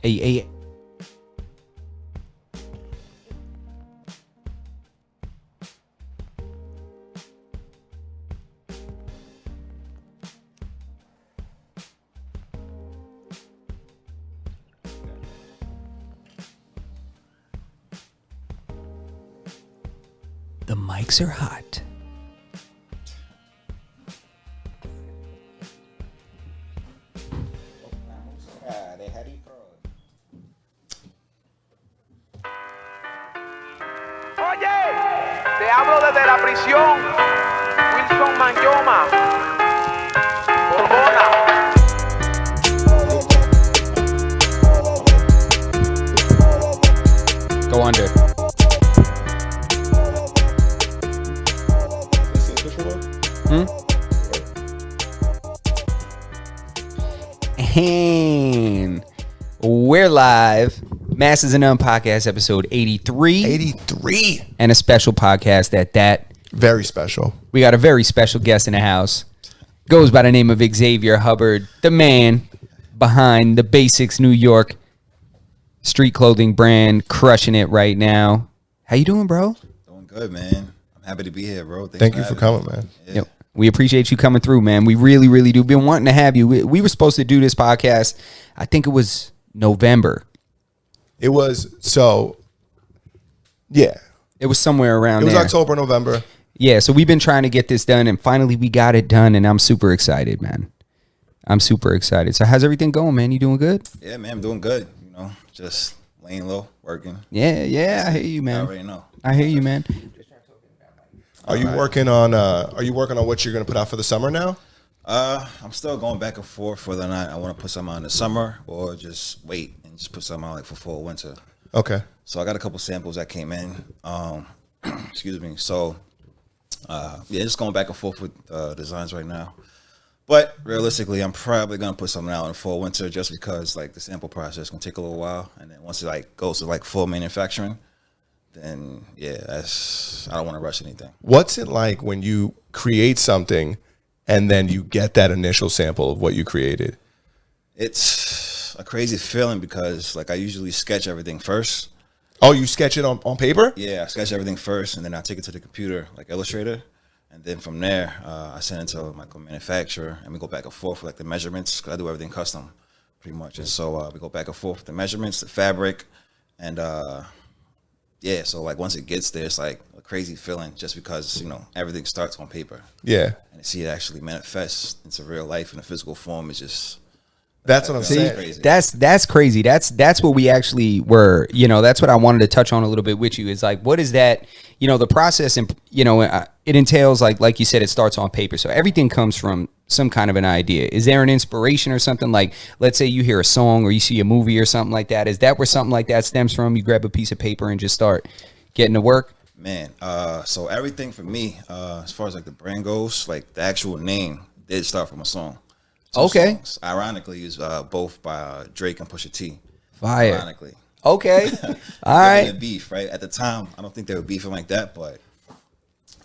Hey. The mics are hot. Oye, te hablo desde la prisión. Wilson Manyoma. Borbona. Go under. And we're live. Masters and None podcast episode 83. 83. And a special podcast at that. Very special. We got a very special guest in the house. Goes by the name of Xavier Hubbard, the man behind the Basix New York street clothing brand, crushing it right now. How you doing, bro? Doing good, man. I'm happy to be here, bro. Thank you for coming, man. Yeah. Yep. We appreciate you coming through, man. We really, really do. Been wanting to have you. We were supposed to do this podcast. I think it was November. It was yeah. It was somewhere around It was there. October, November. Yeah, so we've been trying to get this done, and finally we got it done, and I'm super excited, man. I'm super excited. So how's everything going, man? You doing good? Yeah, man, I'm doing good. You know, just laying low, working. Yeah, I hear you, I man. already know. I hear you, man. Are you working on what you're gonna put out for the summer now? I'm still going back and forth whether or not I want to put something out in the summer or just wait and just put something out like for fall, winter. Okay. So I got a couple samples that came in. Excuse me. So yeah, just going back and forth with designs right now. But realistically, I'm probably gonna put something out in fall, winter, just because like the sample process can take a little while, and then once it like goes to like full manufacturing, then yeah, I don't want to rush anything. What's it like when you create something and then you get that initial sample of what you created? It's a crazy feeling because like I usually sketch everything first. Oh, you sketch it on paper? Yeah, I sketch everything first, and then I take it to the computer, like Illustrator, and then from there, I send it to like a manufacturer, and we go back and forth with like the measurements, because I do everything custom, pretty much. And so we go back and forth with the measurements, the fabric, and yeah. So like once it gets there, it's like a crazy feeling, just because you know everything starts on paper, Yeah. and to see it actually manifest into real life in a physical form is just. That's what I'm See, saying. crazy. That's crazy. That's what we actually were. You know, that's what I wanted to touch on a little bit with you. Is like, what is that? You know, the process, and you know, it entails like you said, it starts on paper. So everything comes from some kind of an idea. Is there an inspiration or something? Like, let's say you hear a song or you see a movie or something like that. Is that where something like that stems from? You grab a piece of paper and just start getting to work. Man, so everything for me, as far as like the brand goes, like the actual name did start from a song. Two Okay. songs. Ironically, is both by Drake and Pusha T. Fire. Ironically. Okay. All Right. right. Beef, right? At the time, I don't think they were beefing like that, but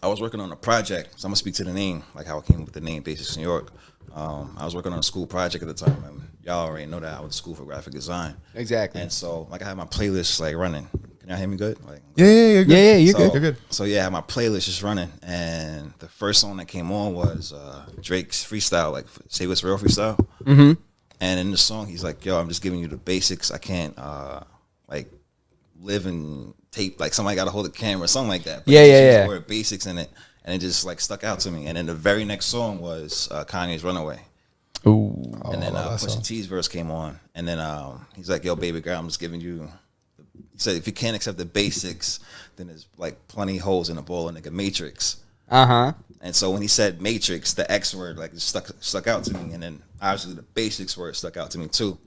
I was working on a project. So I'm gonna speak to the name, like how I came up with the name Basix New York. I was working on a school project at the time, and y'all already know that I went to school for graphic design. Exactly. And so, like, I had my playlist like running. Can y'all hear me good? Like, Yeah, you're good. Yeah, you're so, good. You're good. So yeah, I had my playlist just running, and the first song that came on was Drake's freestyle, like "Say What's Real" freestyle. Mm-hmm. And in the song, he's like, "Yo, I'm just giving you the basics. I can't like live and tape. Like somebody got to hold the camera, something like that." But Yeah, he yeah, used the yeah. word basics in it, and it just like stuck out to me. And then the very next song was Kanye's "Runaway." Ooh. And then that Pusha song. T's verse came on, and then he's like, "Yo, baby girl, I'm just giving you." He said, "If you can't accept the basics, then there's like plenty holes in the ball, nigga matrix." Uh-huh. And so when he said matrix, the X word like stuck out to me, and then obviously the basics word stuck out to me too.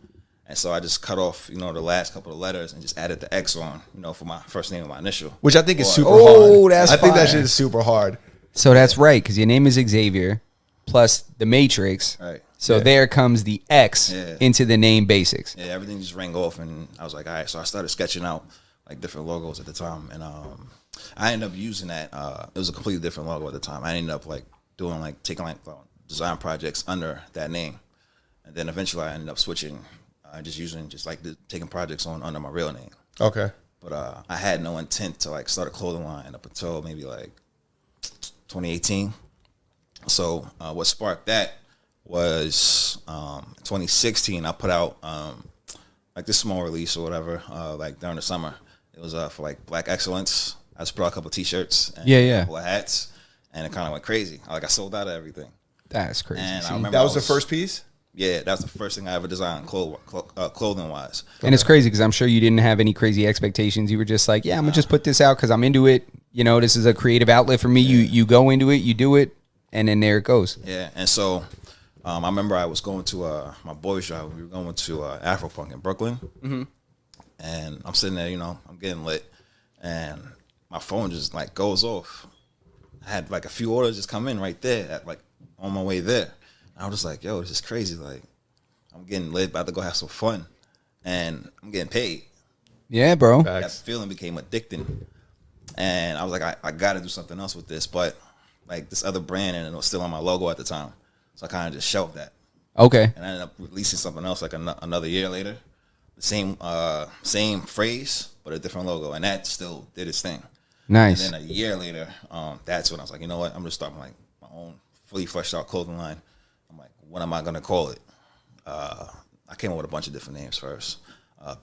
And so I just cut off, you know, the last couple of letters and just added the X on, you know, for my first name and my initial. Which I think is super Oh, hard. that's I think that fire. shit is super hard. So that's right, because your name is Xavier, plus the Matrix. Right. So Yeah. there comes the X Yeah. into the name Basix. Yeah, everything just rang off, and I was like, all right. So I started sketching out like different logos at the time, and I ended up using that. It was a completely different logo at the time. I ended up like doing like taking like design projects under that name, and then eventually I ended up switching just like taking projects on under my real name. Okay. But I had no intent to like start a clothing line up until maybe like 2018. So what sparked that was 2016. I put out like this small release or whatever, like during the summer. It was for like Black Excellence. I just brought a couple T-shirts and a couple of hats, and it kind of went crazy. Like I sold out of everything. That's crazy. And I remember That was the first piece? Yeah, that was the first thing I ever designed, clothing wise. And it's crazy because I'm sure you didn't have any crazy expectations. You were just like, yeah, I'm gonna just put this out because I'm into it. You know, this is a creative outlet for me. You go into it, you do it, and then there it goes. Yeah, and so I remember I was going to my boys' job. We were going to Afropunk in Brooklyn, and I'm sitting there, you know, I'm getting lit, and my phone just like goes off. I had like a few orders just come in right there, at like on my way there. I was just like, yo, this is crazy. Like, I'm getting lit, about to go have some fun, and I'm getting paid. Yeah, bro. That feeling became addicting, and I was like, I got to do something else with this, but like this other brand, and it was still on my logo at the time, so I kind of just shelved that. Okay. And I ended up releasing something else like another year later, the same phrase but a different logo, and that still did its thing. Nice. And then a year later, that's when I was like, you know what, I'm just starting like my own fully fleshed out clothing line. I'm like, what am I gonna call it? I came up with a bunch of different names first.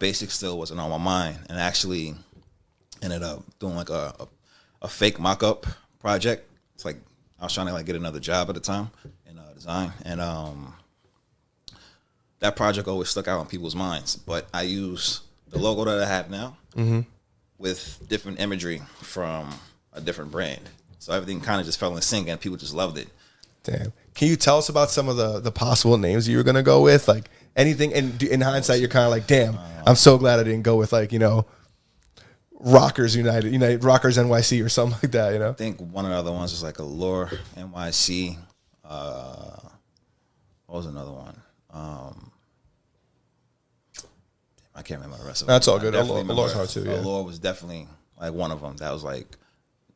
Basix still wasn't on my mind, and actually ended up doing like a fake mock-up project. It's like I was trying to like get another job at the time in design, and that project always stuck out in people's minds. But I use the logo that I have now with different imagery from a different brand, so everything kind of just fell in sync, and people just loved it. Damn. Can you tell us about some of the possible names you were gonna go with? Like anything, and in hindsight, you're kind of like, damn, I'm so glad I didn't go with like, you know, Rockers United, Rockers NYC or something like that. You know, I think one of the other ones was like Allure NYC. What was another one? I can't remember the rest of them. That's all good. Allure's hard too. Yeah. Allure was definitely like one of them. That was like,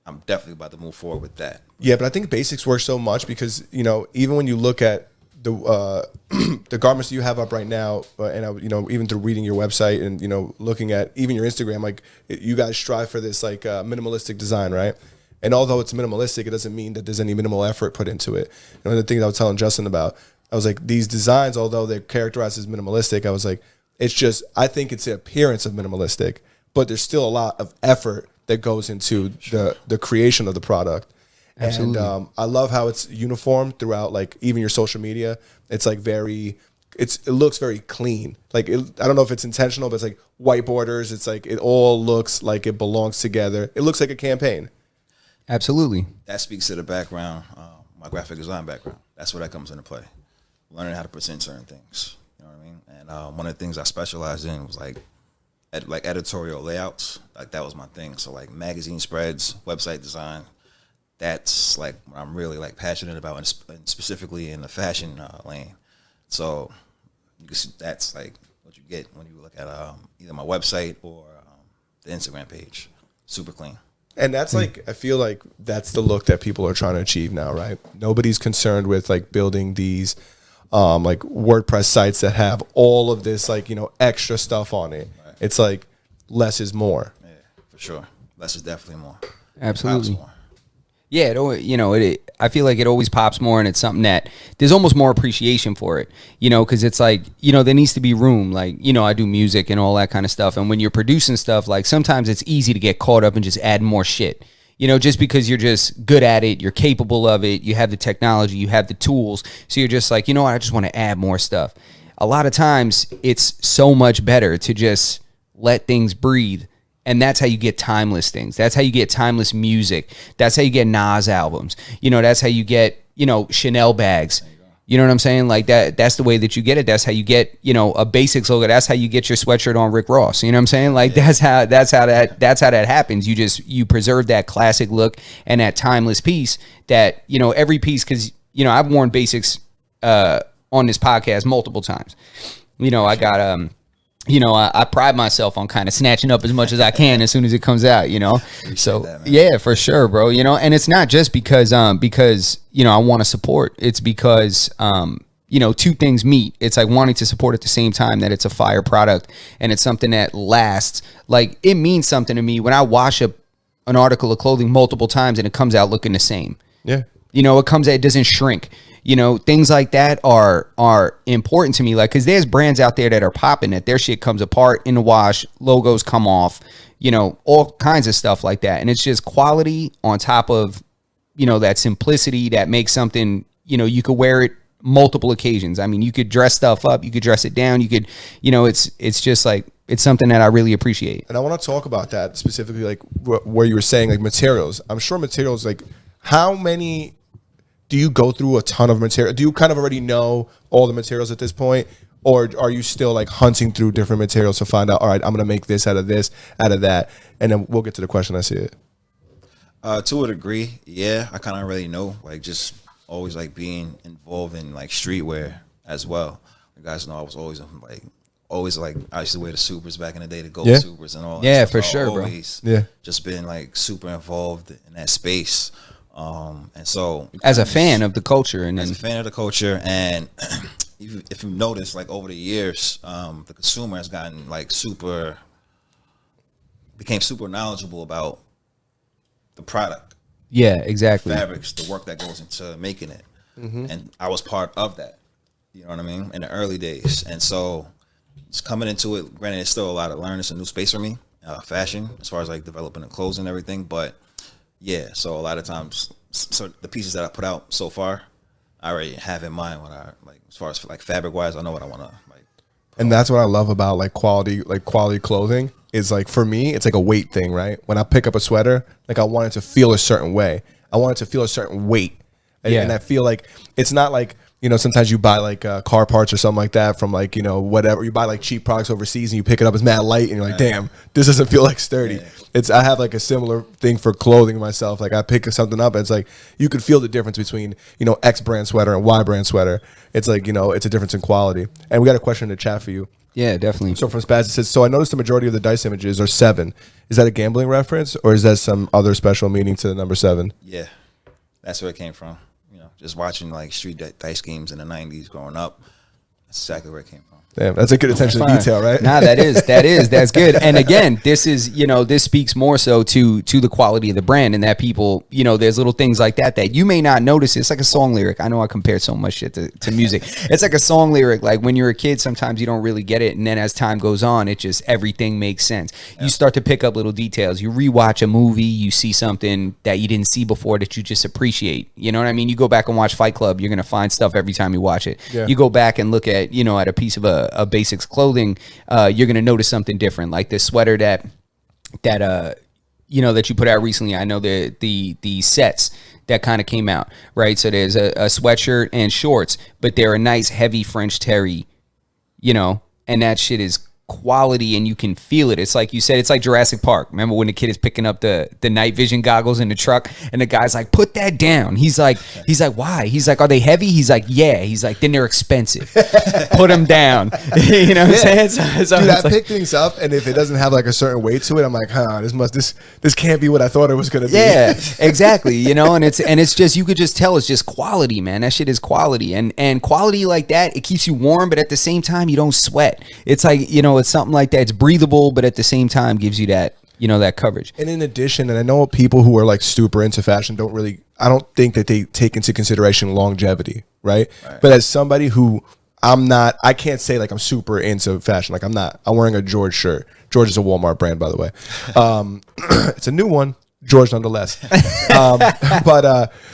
I'm definitely about to move forward with that. Yeah, but I think Basix works so much because, you know, even when you look at the the garments that you have up right now, and you know, even through reading your website and, you know, looking at even your Instagram, like you guys strive for this like minimalistic design, right? And although it's minimalistic, it doesn't mean that there's any minimal effort put into it. And one of the things I was telling Justin about, I was like, these designs, although they're characterized as minimalistic, I was like, it's just, I think it's the appearance of minimalistic, but there's still a lot of effort that goes into the creation of the product. Absolutely. And I love how it's uniform throughout, like even your social media. It's like it looks very clean. Like I don't know if it's intentional, but it's like white borders. It's like it all looks like it belongs together. It looks like a campaign. Absolutely. That speaks to the background, my graphic design background. That's where that comes into play. Learning how to present certain things. You know what I mean? And one of the things I specialized in was like editorial layouts. Like that was my thing. So like magazine spreads, website design. That's like what I'm really like passionate about, and specifically in the fashion lane. So you can see that's like what you get when you look at either my website or the Instagram page. Super clean. And that's like, I feel like that's the look that people are trying to achieve now, right? Nobody's concerned with like building these like WordPress sites that have all of this like, you know, extra stuff on it. Right. It's like less is more. Yeah, for sure. Less is definitely more. Absolutely. Yeah, I feel like it always pops more, and it's something that there's almost more appreciation for it, you know, because it's like, you know, there needs to be room. Like, you know, I do music and all that kind of stuff, and when you're producing stuff, like sometimes it's easy to get caught up and just add more shit, you know, just because you're just good at it, you're capable of it, you have the technology, you have the tools, so you're just like, you know what, I just want to add more stuff. A lot of times it's so much better to just let things breathe. And that's how you get timeless things. That's how you get timeless music. That's how you get Nas albums. You know, that's how you get, you know, Chanel bags. You know what I'm saying? Like that's the way that you get it. That's how you get, you know, a Basix logo. That's how you get your sweatshirt on Rick Ross. You know what I'm saying? Like that's how that happens. You preserve that classic look and that timeless piece that, you know, every piece, because, you know, I've worn Basix on this podcast multiple times. You know, I got you know, I pride myself on kind of snatching up as much as I can as soon as it comes out, you know? So, that, yeah, for sure, bro. You know, and it's not just because, you know, I want to support. It's because, two things meet. It's like wanting to support at the same time that it's a fire product and it's something that lasts. Like, it means something to me when I wash an article of clothing multiple times and it comes out looking the same. Yeah. It comes out, it doesn't shrink. Things like that are important to me. Like, because there's brands out there that are popping that their shit comes apart in the wash, logos come off, all kinds of stuff like that. And it's just quality on top of, that simplicity that makes something, you could wear it multiple occasions. I mean, you could dress stuff up, you could dress it down, you could, it's just like, it's something that I really appreciate. And I want to talk about that specifically, like where you were saying like materials. I'm sure materials, like how many do you go through a ton of material? Do you kind of already know all the materials at this point? Or are you still like hunting through different materials to find out, all right, I'm going to make this, out of that. And then we'll get to the question. I see it. To a degree, yeah. I kind of already know, like just always like being involved in like streetwear as well. You guys know I was always like I used to wear the Supers back in the day, the Gold Supers and all that. Yeah, stuff. for So sure, always bro. just been like super involved in that space. And so As a fan of the culture, and as a fan of the culture, and if you notice, like over the years, the consumer has gotten like became super knowledgeable about the product. yeah, exactly. Fabrics, the work that goes into making it. And I was part of that, you know what I mean, in the early days. And so it's coming into it, granted, it's still a lot of learning. It's a new space for me, fashion, as far as like developing the clothes and everything. But yeah, so a lot of times, so the pieces that I put out so far, I already have in mind what I like, as far as like fabric wise, I know what I want to like. And that's what I love about like quality clothing is like, for me, it's like a weight thing, right? When I pick up a sweater, like I want it to feel a certain way. I want it to feel a certain weight. And I feel like it's not like, sometimes you buy like car parts or something like that from like, whatever. You buy like cheap products overseas and you pick it up, it's mad light and you're like, damn, this doesn't feel like sturdy. Yeah. I have like a similar thing for clothing myself. Like I pick something up and it's like, you could feel the difference between, X brand sweater and Y brand sweater. It's like, it's a difference in quality. And we got a question in the chat for you. Yeah, definitely. So from Spaz, it says, so I noticed the majority of the dice images are 7. Is that a gambling reference or is that some other special meaning to the number 7? Yeah, that's where it came from. Just watching like street dice games in the 90s growing up. That's exactly where it came from. Damn, that's a good attention to detail, right? Nah, that's good. And again, this is, this speaks more so to the quality of the brand, and that people, there's little things like that you may not notice. It's like a song lyric. I know I compare so much shit to music. It's like a song lyric. Like when you're a kid, sometimes you don't really get it. And then as time goes on, it just, everything makes sense. Yeah. You start to pick up little details. You rewatch a movie, you see something that you didn't see before that you just appreciate. You know what I mean? You go back and watch Fight Club, you're going to find stuff every time you watch it. Yeah. You go back and look at, at a piece of a Basix clothing, you're gonna notice something different, like this sweater that you put out recently. I know the sets that kind of came out, right? So there's a sweatshirt and shorts, but they're a nice heavy French terry, and that shit is quality, and you can feel it. It's like you said, it's like Jurassic Park. Remember when the kid is picking up the night vision goggles in the truck and the guy's like, put that down. He's like, why? He's like, are they heavy? He's like, yeah. He's like, then they're expensive. Put them down. You know what I'm saying? So dude, I pick things up, and if it doesn't have like a certain weight to it, I'm like, this can't be what I thought it was gonna be. Yeah, exactly. And it's just, you could just tell it's just quality, man. That shit is quality, and quality like that, it keeps you warm, but at the same time you don't sweat. It's like, it's something like that. It's breathable, but at the same time gives you that, that coverage. And in addition, and I know people who are like super into fashion I don't think that they take into consideration longevity, right? But as somebody who I can't say like I'm super into fashion. Like I'm wearing a George shirt. George is a Walmart brand, by the way. It's a new one. George nonetheless.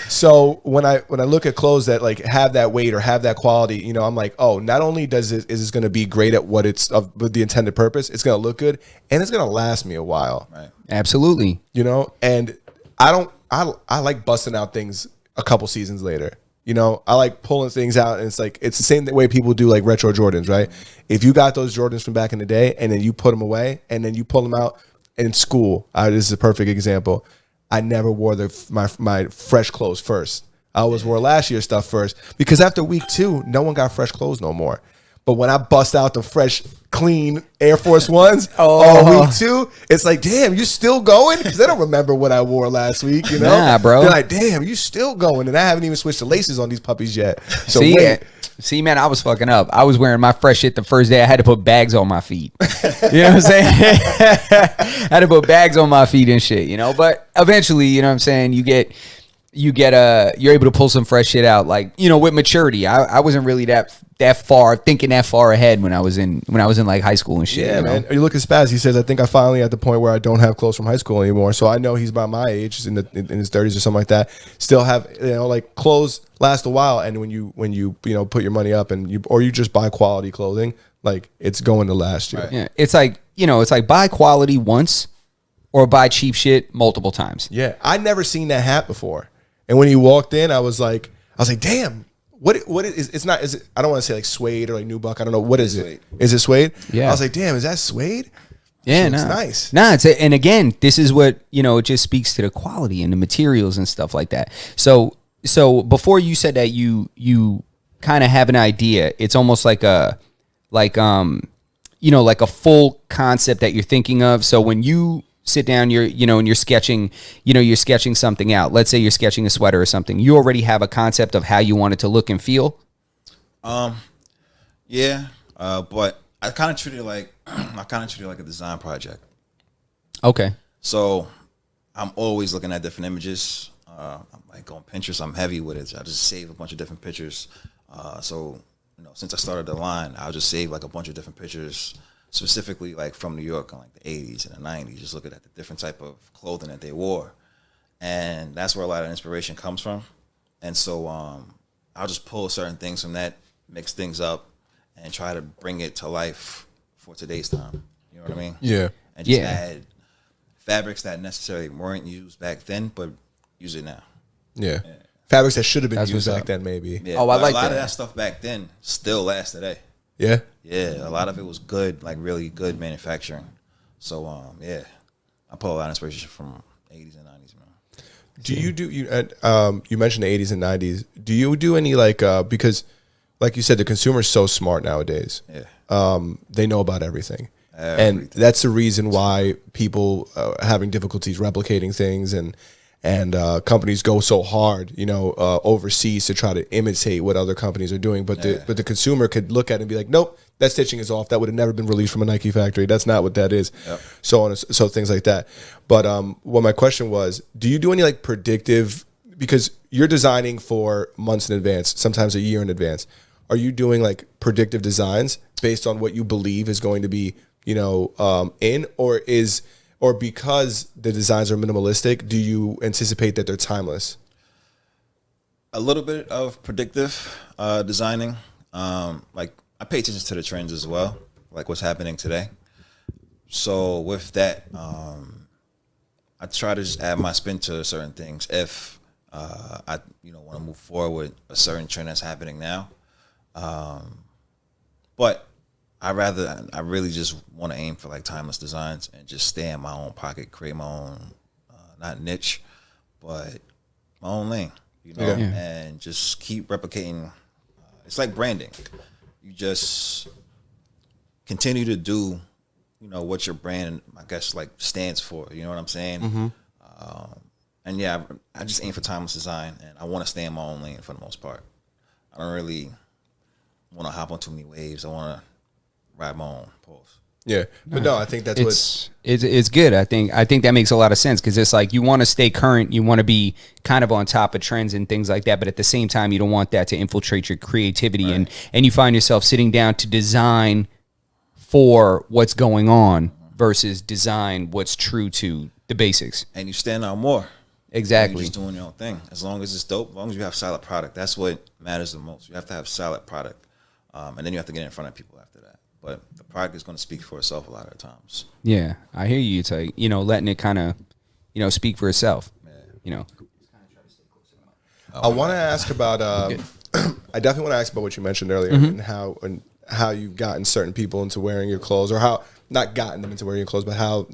So when I look at clothes that like have that weight or have that quality, I'm like, oh, not only is this going to be great at what it's of the intended purpose, it's going to look good and it's going to last me a while. Right. Absolutely. And I like busting out things a couple seasons later. I like pulling things out, and it's the same way people do like retro Jordans, right? If you got those Jordans from back in the day and then you put them away and then you pull them out in school, this is a perfect example. I never wore my fresh clothes first. I always wore last year's stuff first, because after week 2, no one got fresh clothes no more. But when I bust out the fresh, clean Air Force Ones week 2, it's like, damn, you still going? Because they don't remember what I wore last week, Nah, bro. They're like, damn, you still going? And I haven't even switched the laces on these puppies yet. So see, wait. See, man, I was fucking up. I was wearing my fresh shit the first day. I had to put bags on my feet. You know what I'm saying? I had to put bags on my feet and shit, you know? But eventually, you know what I'm saying, you're able to pull some fresh shit out, like, you know, with maturity. I wasn't really thinking that far ahead when I was in like high school and shit. Yeah, you know? man. You look at Spaz. He says, "I think I finally at the point where I don't have clothes from high school anymore." So I know he's about my age, in his 30s or something like that. Still have, you know, like clothes last a while, and when you put your money up and you just buy quality clothing, like it's going to last you. Right. Yeah, it's like buy quality once or buy cheap shit multiple times. Yeah, I'd never seen that hat before, and when he walked in, I was like, damn. What is it's not, is it, I don't want to say like suede or like nubuck. I don't know, what is it? Is it suede? Yeah. I was like, damn, is that suede? Yeah, It's no. nice. Nah, and again, this is what, you know, it just speaks to the quality and the materials and stuff like that. So before you said that you kind of have an idea, it's almost like a full concept that you're thinking of. So when you sit down, you're sketching something out. Let's say you're sketching a sweater or something. You already have a concept of how you want it to look and feel. Yeah, but I kind of treat it like a design project. Okay. So I'm always looking at different images. I'm like on Pinterest. I'm heavy with it. I just save a bunch of different pictures. So since I started the line, I'll just save like a bunch of different pictures, specifically like from New York in like the 80s and the 90s. Just looking at the different type of clothing that they wore, and that's where a lot of inspiration comes from. And so I'll just pull certain things from that, mix things up, and try to bring it to life for today's time. You know what I mean? Yeah. And just add fabrics that necessarily weren't used back then, but use it now. Yeah. Fabrics that should have been That's used what's back up. then, maybe. Yeah, Oh, I but like a lot that. of that stuff back then still lasts today. Yeah. Yeah, a lot of it was good, like really good manufacturing. So I pull a lot of inspiration from 80s and 90s, man. Do you do you mentioned the 80s and 90s? Do you do any like because like you said, the consumer's so smart nowadays. Yeah. They know about everything. And that's the reason why people are having difficulties replicating things, and companies go so hard, overseas to try to imitate what other companies are doing. But the consumer could look at it and be like, nope, that stitching is off. That would have never been released from a Nike factory. That's not what that is. Yep. So things like that. But what my question was, do you do any like predictive, because you're designing for months in advance, sometimes a year in advance. Are you doing like predictive designs based on what you believe is going to be, or because the designs are minimalistic, do you anticipate that they're timeless? A little bit of predictive designing. Like I pay attention to the trends as well, like what's happening today. So with that, I try to just add my spin to certain things. If I want to move forward with a certain trend that's happening now, but I really just want to aim for like timeless designs and just stay in my own pocket, create my own, not niche, but my own lane, and just keep replicating. It's like branding. You just continue to do, what your brand, I guess, like stands for. You know what I'm saying? Mm-hmm. And yeah, I just aim for timeless design, and I want to stay in my own lane for the most part. I don't really want to hop on too many waves. I want to ride my own pulse. Yeah, but no, I think it's good. I think that makes a lot of sense, because it's like you want to stay current, you want to be kind of on top of trends and things like that, but at the same time, you don't want that to infiltrate your creativity, right. and you find yourself sitting down to design for what's going on versus design what's true to the basics. And you stand out more. Exactly. You're just doing your own thing. As long as it's dope, as long as you have solid product, that's what matters the most. You have to have solid product, and then you have to get in front of people after that. But the product is going to speak for itself a lot of the times. Yeah, I hear you. It's like, letting it kind of, speak for itself. Yeah. I want to ask about. I definitely want to ask about what you mentioned earlier, and how you've gotten certain people into wearing your clothes, or how not gotten them into wearing your clothes, but how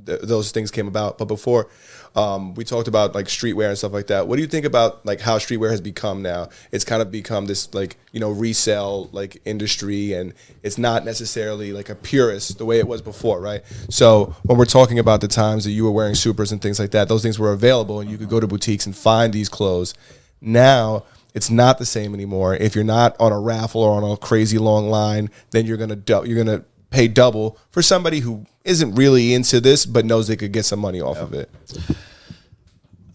those things came about. But before, we talked about like streetwear and stuff like that. What do you think about like how streetwear has become now? It's kind of become this like resale like industry, and it's not necessarily like a purist the way it was before, right? So when we're talking about the times that you were wearing supers and things like that, those things were available, and you could go to boutiques and find these clothes. Now It's not the same anymore. If you're not on a raffle or on a crazy long line, then you're gonna pay double for somebody who isn't really into this but knows they could get some money off of it.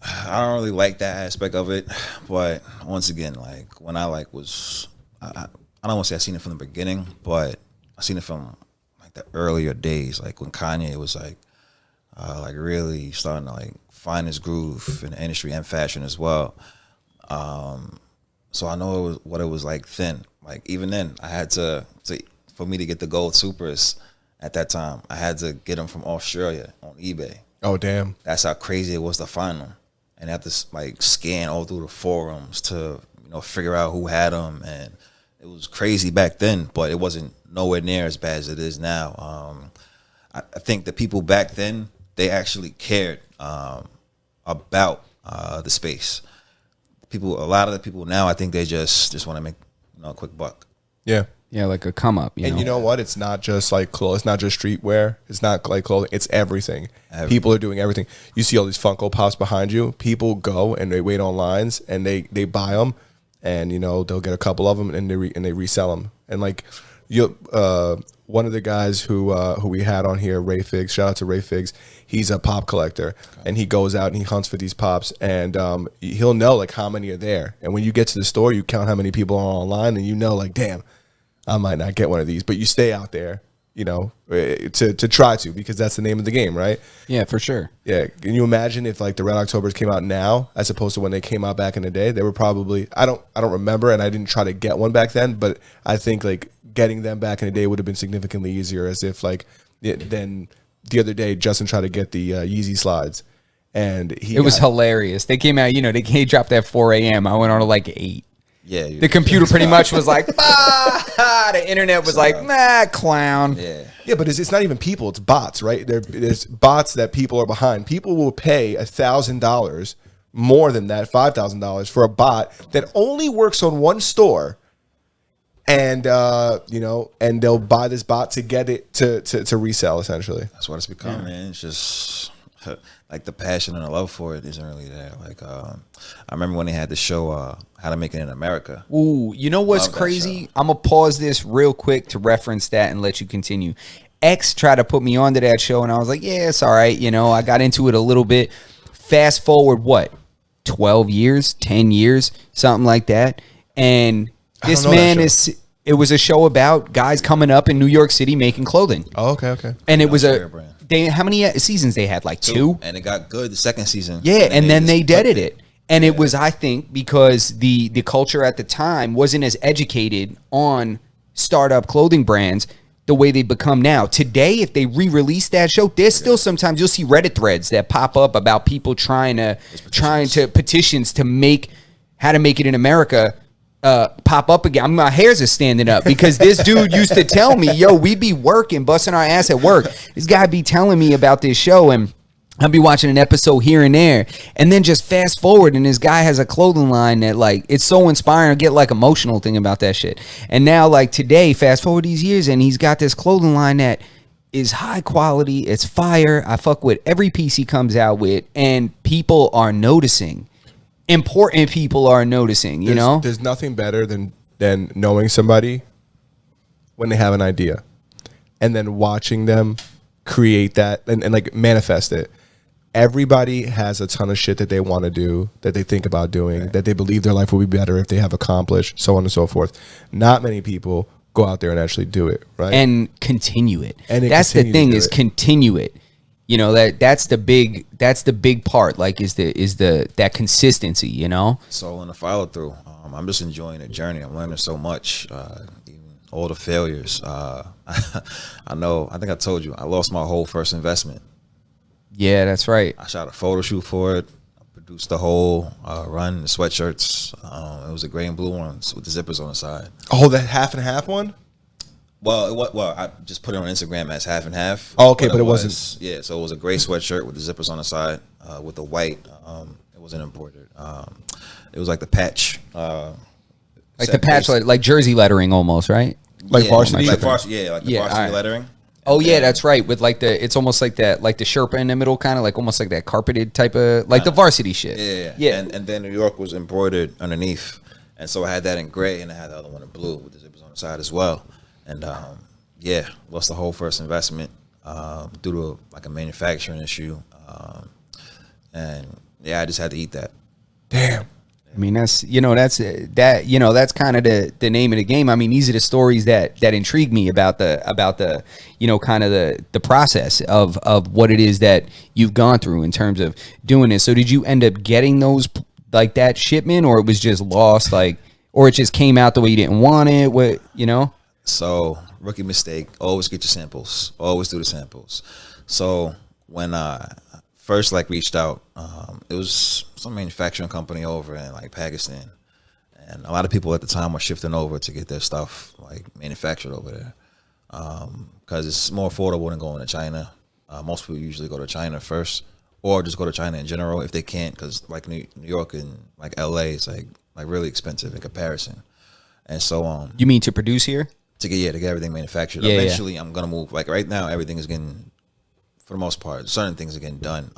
I don't really like that aspect of it, but once again, like when I like was, I don't want to say I seen it from the beginning, but I seen it from like the earlier days, like when Kanye was like really starting to like find his groove in the industry and fashion as well. So I know what it was like then. Like even then, I had to for me to get the gold supers at that time, I had to get them from Australia on eBay. Oh damn! That's how crazy it was to find them, and I have to like scan all through the forums to figure out who had them, and it was crazy back then, but it wasn't nowhere near as bad as it is now. I think the people back then, they actually cared about the space. A lot of the people now, I think they just want to make a quick buck. Yeah. Yeah, like a come up. You know what? It's not just like clothes. It's not just streetwear. It's not like clothing. It's everything. People are doing everything. You see all these Funko Pops behind you. People go and they wait on lines and they buy them, and they'll get a couple of them and they resell them. And like one of the guys who we had on here, Ray Figs. Shout out to Ray Figs. He's a pop collector, and he goes out and he hunts for these pops, and he'll know like how many are there. And when you get to the store, you count how many people are online, and like, damn, I might not get one of these, but you stay out there, to try to, because that's the name of the game, right? Yeah, for sure. Yeah. Can you imagine if like the Red Octobers came out now, as opposed to when they came out back in the day? They were probably, I don't remember, and I didn't try to get one back then, but I think like getting them back in the day would have been significantly easier. As if like then the other day Justin tried to get the Yeezy slides, and it was hilarious. They came out, they dropped at 4 a.m. I went on at like 8. Yeah, the computer pretty much was like, the internet was like, nah, clown. Yeah, but it's not even people; it's bots, right? There's bots that people are behind. People will pay $1,000, more than that, $5,000 for a bot that only works on one store, and and they'll buy this bot to get it to resell. Essentially, that's what it's become, man. It's just like the passion and the love for it isn't really there. Like I remember when they had the show How to Make It in America. Ooh, you know what's crazy? I'm gonna pause this real quick to reference that and let you continue. X tried to put me onto that show, and I was like, yeah, it's all right. I got into it a little bit. Fast forward, 12 years, 10 years, something like that. And this man it was a show about guys coming up in New York City making clothing. Oh, okay. And it was how many seasons they had? Like 2? And it got good the second season. Yeah, and then they deaded it. And it was, I think, because the culture at the time wasn't as educated on startup clothing brands the way they become now. Today, if they re-release that show, there's still sometimes you'll see Reddit threads that pop up about people trying to petitions to make How to Make It in America pop up again. My hairs are standing up because this dude used to tell me, yo, we be working, busting our ass at work. This guy be telling me about this show, and I'll be watching an episode here and there, and then just fast forward, and this guy has a clothing line that, like, it's so inspiring. I get, like, emotional thinking about that shit. And now, like, today, fast forward these years, and he's got this clothing line that is high quality. It's fire. I fuck with every piece he comes out with, and people are noticing. Important people are noticing, There's nothing better than knowing somebody when they have an idea and then watching them create that and like manifest it. Everybody has a ton of shit that they want to do, that they think about doing, that they believe their life will be better if they have accomplished, so on and so forth. Not many people go out there and actually do it, right? And continue it. And that's the thing, is continue it. That's the big part, like is that consistency, So in the follow through, I'm just enjoying the journey. I'm learning so much, even all the failures. I think I told you, I lost my whole first investment. Yeah, that's right. I shot a photo shoot for it. I produced the whole run, the sweatshirts. It was a gray and blue ones with the zippers on the side. Oh, that half and half one? Well, I just put it on Instagram as half and half. Oh, okay, but it wasn't. Yeah, so it was a gray sweatshirt with the zippers on the side, with the white. It wasn't embroidered. It was like the patch. Like the patch, like jersey lettering almost, right? Like varsity? Like varsity varsity lettering. Oh yeah, that's right. With like it's almost like that, like the Sherpa in the middle, kind of like almost like that carpeted type of, like the varsity shit. Yeah. And then New York was embroidered underneath. And so I had that in gray, and I had the other one in blue with the zippers on the side as well. And yeah, lost the whole first investment due to like a manufacturing issue. And yeah, I just had to eat that. Damn. I mean, that's that's kind of the name of the game. I mean, these are the stories that intrigue me about the kind of the process of what it is that you've gone through in terms of doing this. So did you end up getting those like that shipment, or it was just lost, like, or it just came out the way you didn't want it? What, So rookie mistake, always get your samples, always do the samples. So when I first like reached out, it was some manufacturing company over in like Pakistan, and a lot of people at the time were shifting over to get their stuff like manufactured over there because it's more affordable than going to China. Most people usually go to China first, or just go to China in general if they can't, because like New York and like LA is like really expensive in comparison. And so you mean to produce here? To get everything manufactured. Yeah, Eventually I'm gonna move. Like right now everything is getting, for the most part, certain things are getting done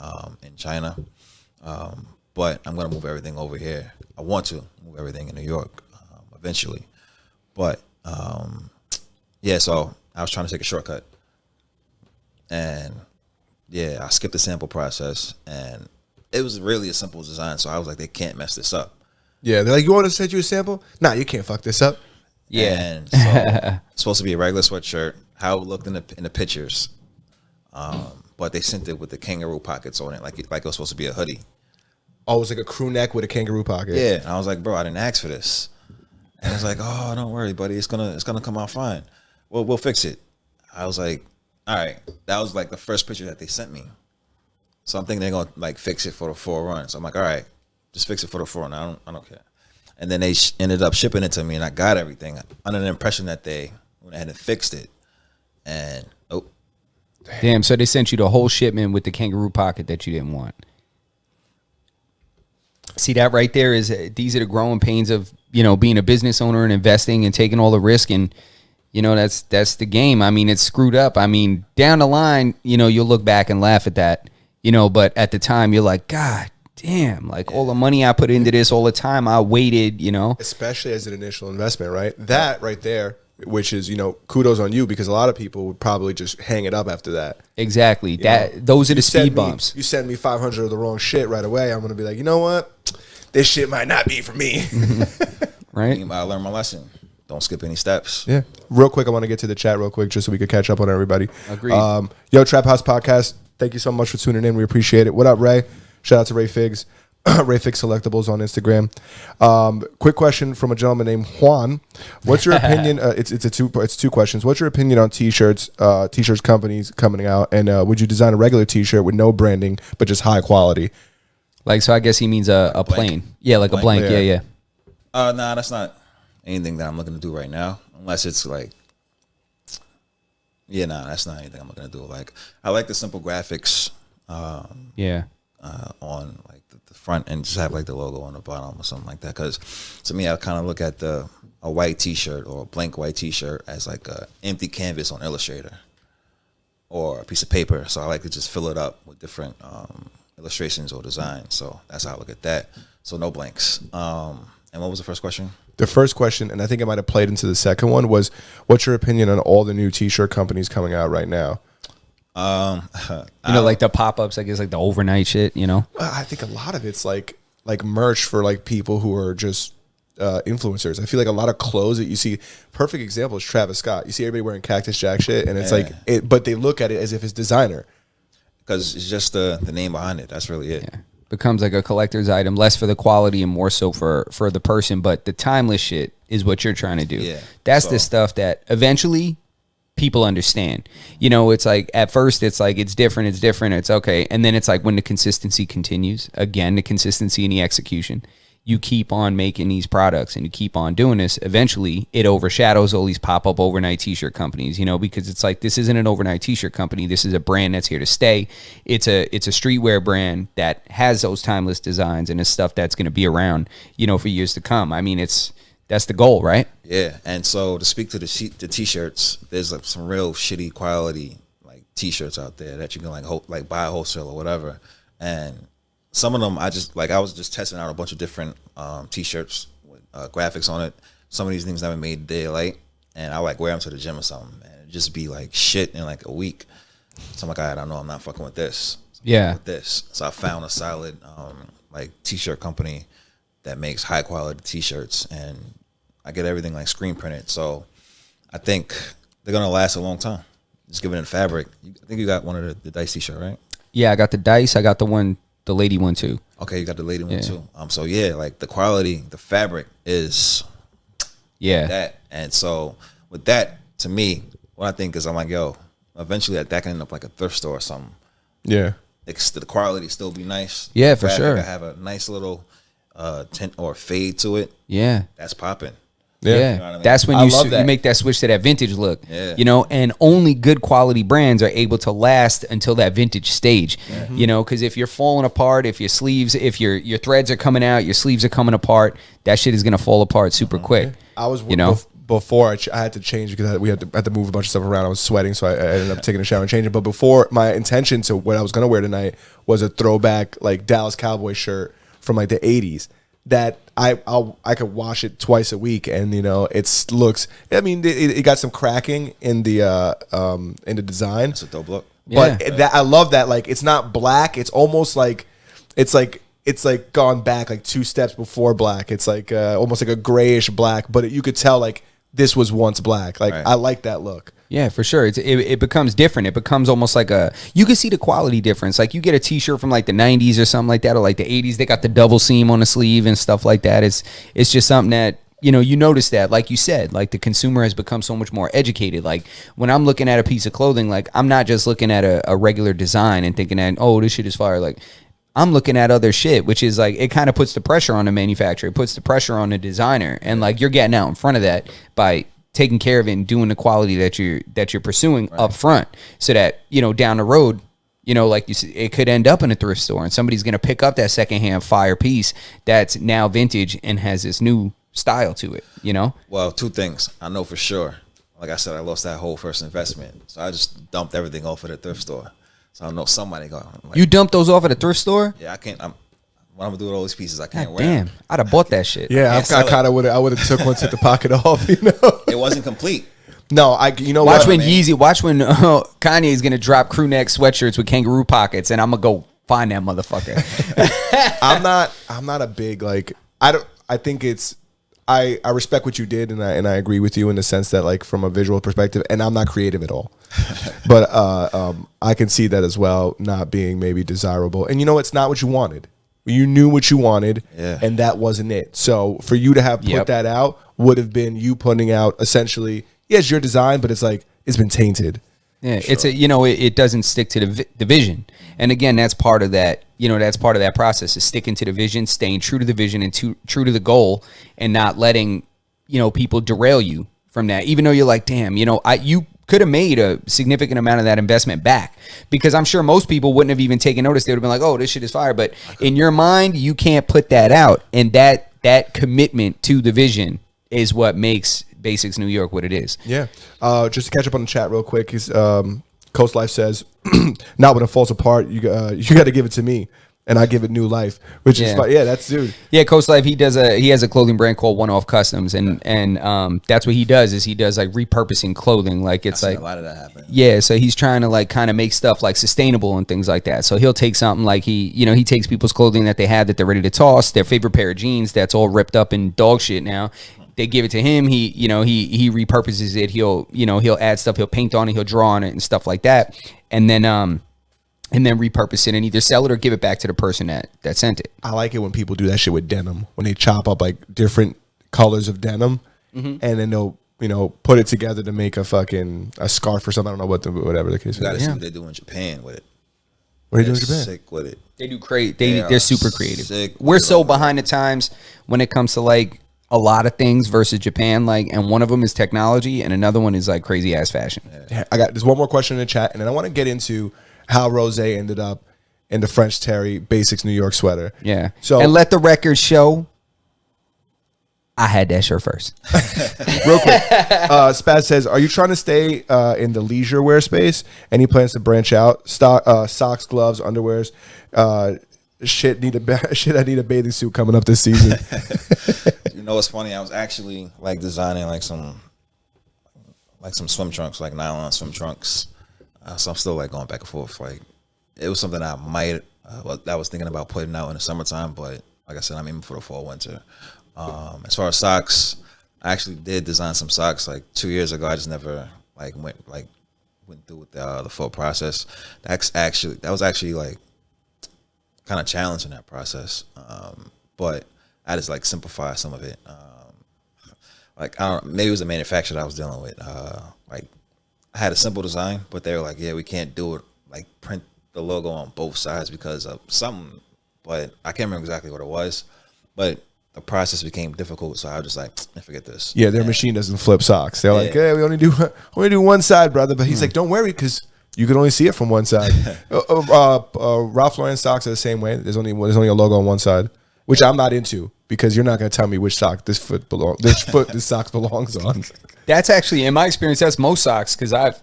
in China. But I'm going to move everything over here. I want to move everything in New York eventually. But, yeah, so I was trying to take a shortcut. And, yeah, I skipped the sample process. And it was really a simple design. So I was like, they can't mess this up. Yeah, they're like, you want us to send you a sample? Nah, you can't fuck this up. Yeah. And so it's supposed to be a regular sweatshirt, how it looked in the pictures. But they sent it with the kangaroo pockets on it, like it was supposed to be a hoodie. Oh, it was like a crew neck with a kangaroo pocket. Yeah, and I was like, bro, I didn't ask for this. And it's like, oh, don't worry, buddy, it's gonna come out fine. We'll fix it. I was like, all right. That was like the first picture that they sent me. So I'm thinking they're gonna like fix it for the 4 run. So I'm like, all right, just fix it for the 4 run. I don't care. And then they ended up shipping it to me, and I got everything under the impression that they went ahead and fixed it. And Damn, so they sent you the whole shipment with the kangaroo pocket that you didn't want. See, that right there is, these are the growing pains of, being a business owner and investing and taking all the risk. And, that's the game. I mean, it's screwed up. I mean, down the line, you'll look back and laugh at that, but at the time you're like, God damn, like all the money I put into this, all the time I waited, Especially as an initial investment, right? That right there, which is, kudos on you, because a lot of people would probably just hang it up after that. Exactly. Those are the speed bumps. You send me 500 of the wrong shit right away, I'm going to be like, you know what? This shit might not be for me. Right? I learned my lesson. Don't skip any steps. Yeah. Real quick, I want to get to the chat real quick just so we could catch up on everybody. Agreed. Yo, Trap House Podcast, thank you so much for tuning in. We appreciate it. What up, Ray? Shout out to Ray Figs. Ray Fix Selectables on Instagram. Quick question from a gentleman named Juan. What's your opinion? It's two questions. What's your opinion on t-shirts? T-shirts companies coming out, and would you design a regular t-shirt with no branding but just high quality? Like, so I guess he means a plain. Yeah, like a blank. Yeah. Nah, that's not anything that I'm looking to do right now, unless it's like, that's not anything I'm looking to do. Like, I like the simple graphics. On like the front, and just have like the logo on the bottom or something like that. Because to me, I kind of look at a white T-shirt or a blank white T-shirt as like a empty canvas on Illustrator or a piece of paper. So I like to just fill it up with different illustrations or designs. So that's how I look at that. So no blanks. And what was the first question? The first question, and I think it might have played into the second one, was what's your opinion on all the new T-shirt companies coming out right now? Like the pop-ups, I guess, like the overnight shit, I think a lot of it's like merch for like people who are just influencers. I feel like a lot of clothes that you see, perfect example is Travis Scott. You see everybody wearing Cactus Jack shit, and it's but they look at it as if it's designer. Because it's just the name behind it. That's really it. Yeah. Becomes like a collector's item, less for the quality and more so for the person. But the timeless shit is what you're trying to do. Yeah. That's the stuff that eventually people understand. It's like at first it's like it's different, it's okay. And then it's like when the consistency continues, again, the consistency in the execution, you keep on making these products and you keep on doing this, eventually it overshadows all these pop-up overnight t-shirt companies, because it's like, this isn't an overnight t-shirt company. This is a brand that's here to stay. It's a streetwear brand that has those timeless designs and it's stuff that's going to be around, for years to come. I mean, that's the goal, right? Yeah, and so to speak to the t-shirts, there's like some real shitty quality like t-shirts out there that you can like buy wholesale or whatever. And some of them I was just testing out a bunch of different t-shirts with graphics on it. Some of these things never made daylight, and I like wear them to the gym or something, and it just be like shit in like a week. So I'm like, all right, I know I'm not fucking with this. Yeah. With this. So I found a solid like T-shirt company that makes high quality T-shirts, and I get everything like screen printed. So I think they're gonna last a long time. Just giving it fabric. I think you got one of the Dice T-shirt, right? Yeah, I got the Dice. I got the lady one too. Okay, you got the lady one too. So yeah, like the quality, the fabric is that. And so with that, to me, what I think is I'm like, yo, eventually that can end up like a thrift store or something. Yeah. The quality still be nice. Yeah, for graphic, sure. I have a nice little tint or fade to it. Yeah. That's popping. Yeah, Yeah. You know what I mean? that's when I you love that. you make that switch to that vintage look. Yeah. You know, and only good quality brands are able to last until that vintage stage. You know, because if you're falling apart, if your threads are coming out, your sleeves are coming apart, that shit is gonna fall apart super quick. I was, you know, before I had to change because we had to move a bunch of stuff around. I was sweating, so I ended up taking a shower and changing. But before, my intention to what I was gonna wear tonight was a throwback like Dallas Cowboy shirt from like the '80s. That I could wash it twice a week, and you know it looks. I mean, it got some cracking in the design. It's a dope look. But Yeah. that I love that. Like it's not black. It's almost like it's like gone back like 2 steps before black. It's like almost like a grayish black, but you could tell like this was once black. Like Right. I like that look. Yeah, for sure. It becomes different. It becomes almost like you can see the quality difference. Like you get a T-shirt from like the 90s or something like that, or like the 80s. They got the double seam on the sleeve and stuff like that. It's just something that, you know, you notice that, like you said, like the consumer has become so much more educated. Like when I'm looking at a piece of clothing, like I'm not just looking at a regular design and thinking that, oh, this shit is fire. Like I'm looking at other shit, which is like, it kind of puts the pressure on the manufacturer. It puts the pressure on the designer. And like you're getting out in front of that by taking care of it and doing the quality that you're pursuing up front, so that, you know, down the road, you know, like you said, it could end up in a thrift store and somebody's going to pick up that secondhand fire piece that's now vintage and has this new style to it, you know? Well, 2 things. I know for sure. Like I said, I lost that whole first investment. So I just dumped everything off at the thrift store. So I know somebody going. Like, You dumped those off at a thrift store? yeah, I can't. What I'm gonna do with all these pieces? I can't God wear damn, them. I'd have bought that shit. Yeah, can't sell I kind of would have took one, took the pocket off. You know. It wasn't complete. No, you know Watch what? when Yeezy, watch when Kanye's gonna drop crew neck sweatshirts with kangaroo pockets, and I'm gonna go find that motherfucker. I'm not a big like I think it's I respect what you did, and I agree with you in the sense that like from a visual perspective, and I'm not creative at all. But I can see that as well, not being maybe desirable. And you know, it's not what you wanted. You knew what you wanted, and that wasn't it. So for you to have put that out would have been you putting out essentially, yes, your design, but it's like it's been tainted. Yeah, it's a, you know, it doesn't stick to the vision. And again, that's part of that, you know, that's part of that process, is sticking to the vision, staying true to the vision and true to the goal, and not letting, you know, people derail you from that. Even though you're like, damn, you know, you could have made a significant amount of that investment back, because I'm sure most people wouldn't have even taken notice. They would have been like, oh, this shit is fire. But in your mind, you can't put that out. And that commitment to the vision is what makes Basix New York what it is. Yeah. Just to catch up on the chat real quick, Coast Life says, not when it falls apart, you got to give it to me, and I give it new life, which is fun. Yeah, that's dude. Yeah, Coast Life, he has a clothing brand called One Off Customs, and that's what he does, is he does like repurposing clothing. Like it's like a lot of that happen. Yeah, so he's trying to like kind of make stuff like sustainable and things like that. So he'll take something like he takes people's clothing that they have that they're ready to toss, their favorite pair of jeans that's all ripped up in dog shit now. They give it to him. He repurposes it. He'll add stuff. He'll paint on it. He'll draw on it and stuff like that. And then repurpose it and either sell it or give it back to the person that sent it. I like it when people do that shit with denim, when they chop up like different colors of denim, and then they'll put it together to make a scarf or something. I don't know whatever the case. You gotta is. see what they do in Japan with it. What are you doing They're in Japan? sick with it. They do great. They They're are super creative. sick We're with so it. behind the times when it comes to like a lot of things versus Japan. Like, and one of them is technology, and another one is like crazy ass fashion. Yeah, there's one more question in the chat, and then I want to get into how Rose ended up in the French Terry Basix New York sweater. Yeah. So and let the record show, I had that shirt first. real quick, Spaz says, "Are you trying to stay in the leisure wear space? Any plans to branch out? Socks, gloves, underwears. Shit, I need a bathing suit coming up this season." know what's funny? I was actually like designing like some swim trunks, like nylon swim trunks. So I'm still like going back and forth. Like it was something I might I was thinking about putting out in the summertime, but like I said, I'm aiming for the fall winter. As far as socks, I actually did design some socks like 2 years ago. I just never like went through with the full process. That was actually like kind of challenging, that process. But I just like simplify some of it. Like I don't, maybe it was a manufacturer that I was dealing with. Like I had a simple design, but they were like, yeah, we can't do it. Like print the logo on both sides because of something. But I can't remember exactly what it was. But the process became difficult, so I was just like, forget this. Yeah, their machine doesn't flip socks. They're like, hey, we only do one side, brother. But he's like, don't worry, because you can only see it from one side. Ralph Lauren socks are the same way. There's only a logo on one side, which I'm not into because you're not going to tell me which sock this sock belongs on. That's actually, in my experience, that's most socks because I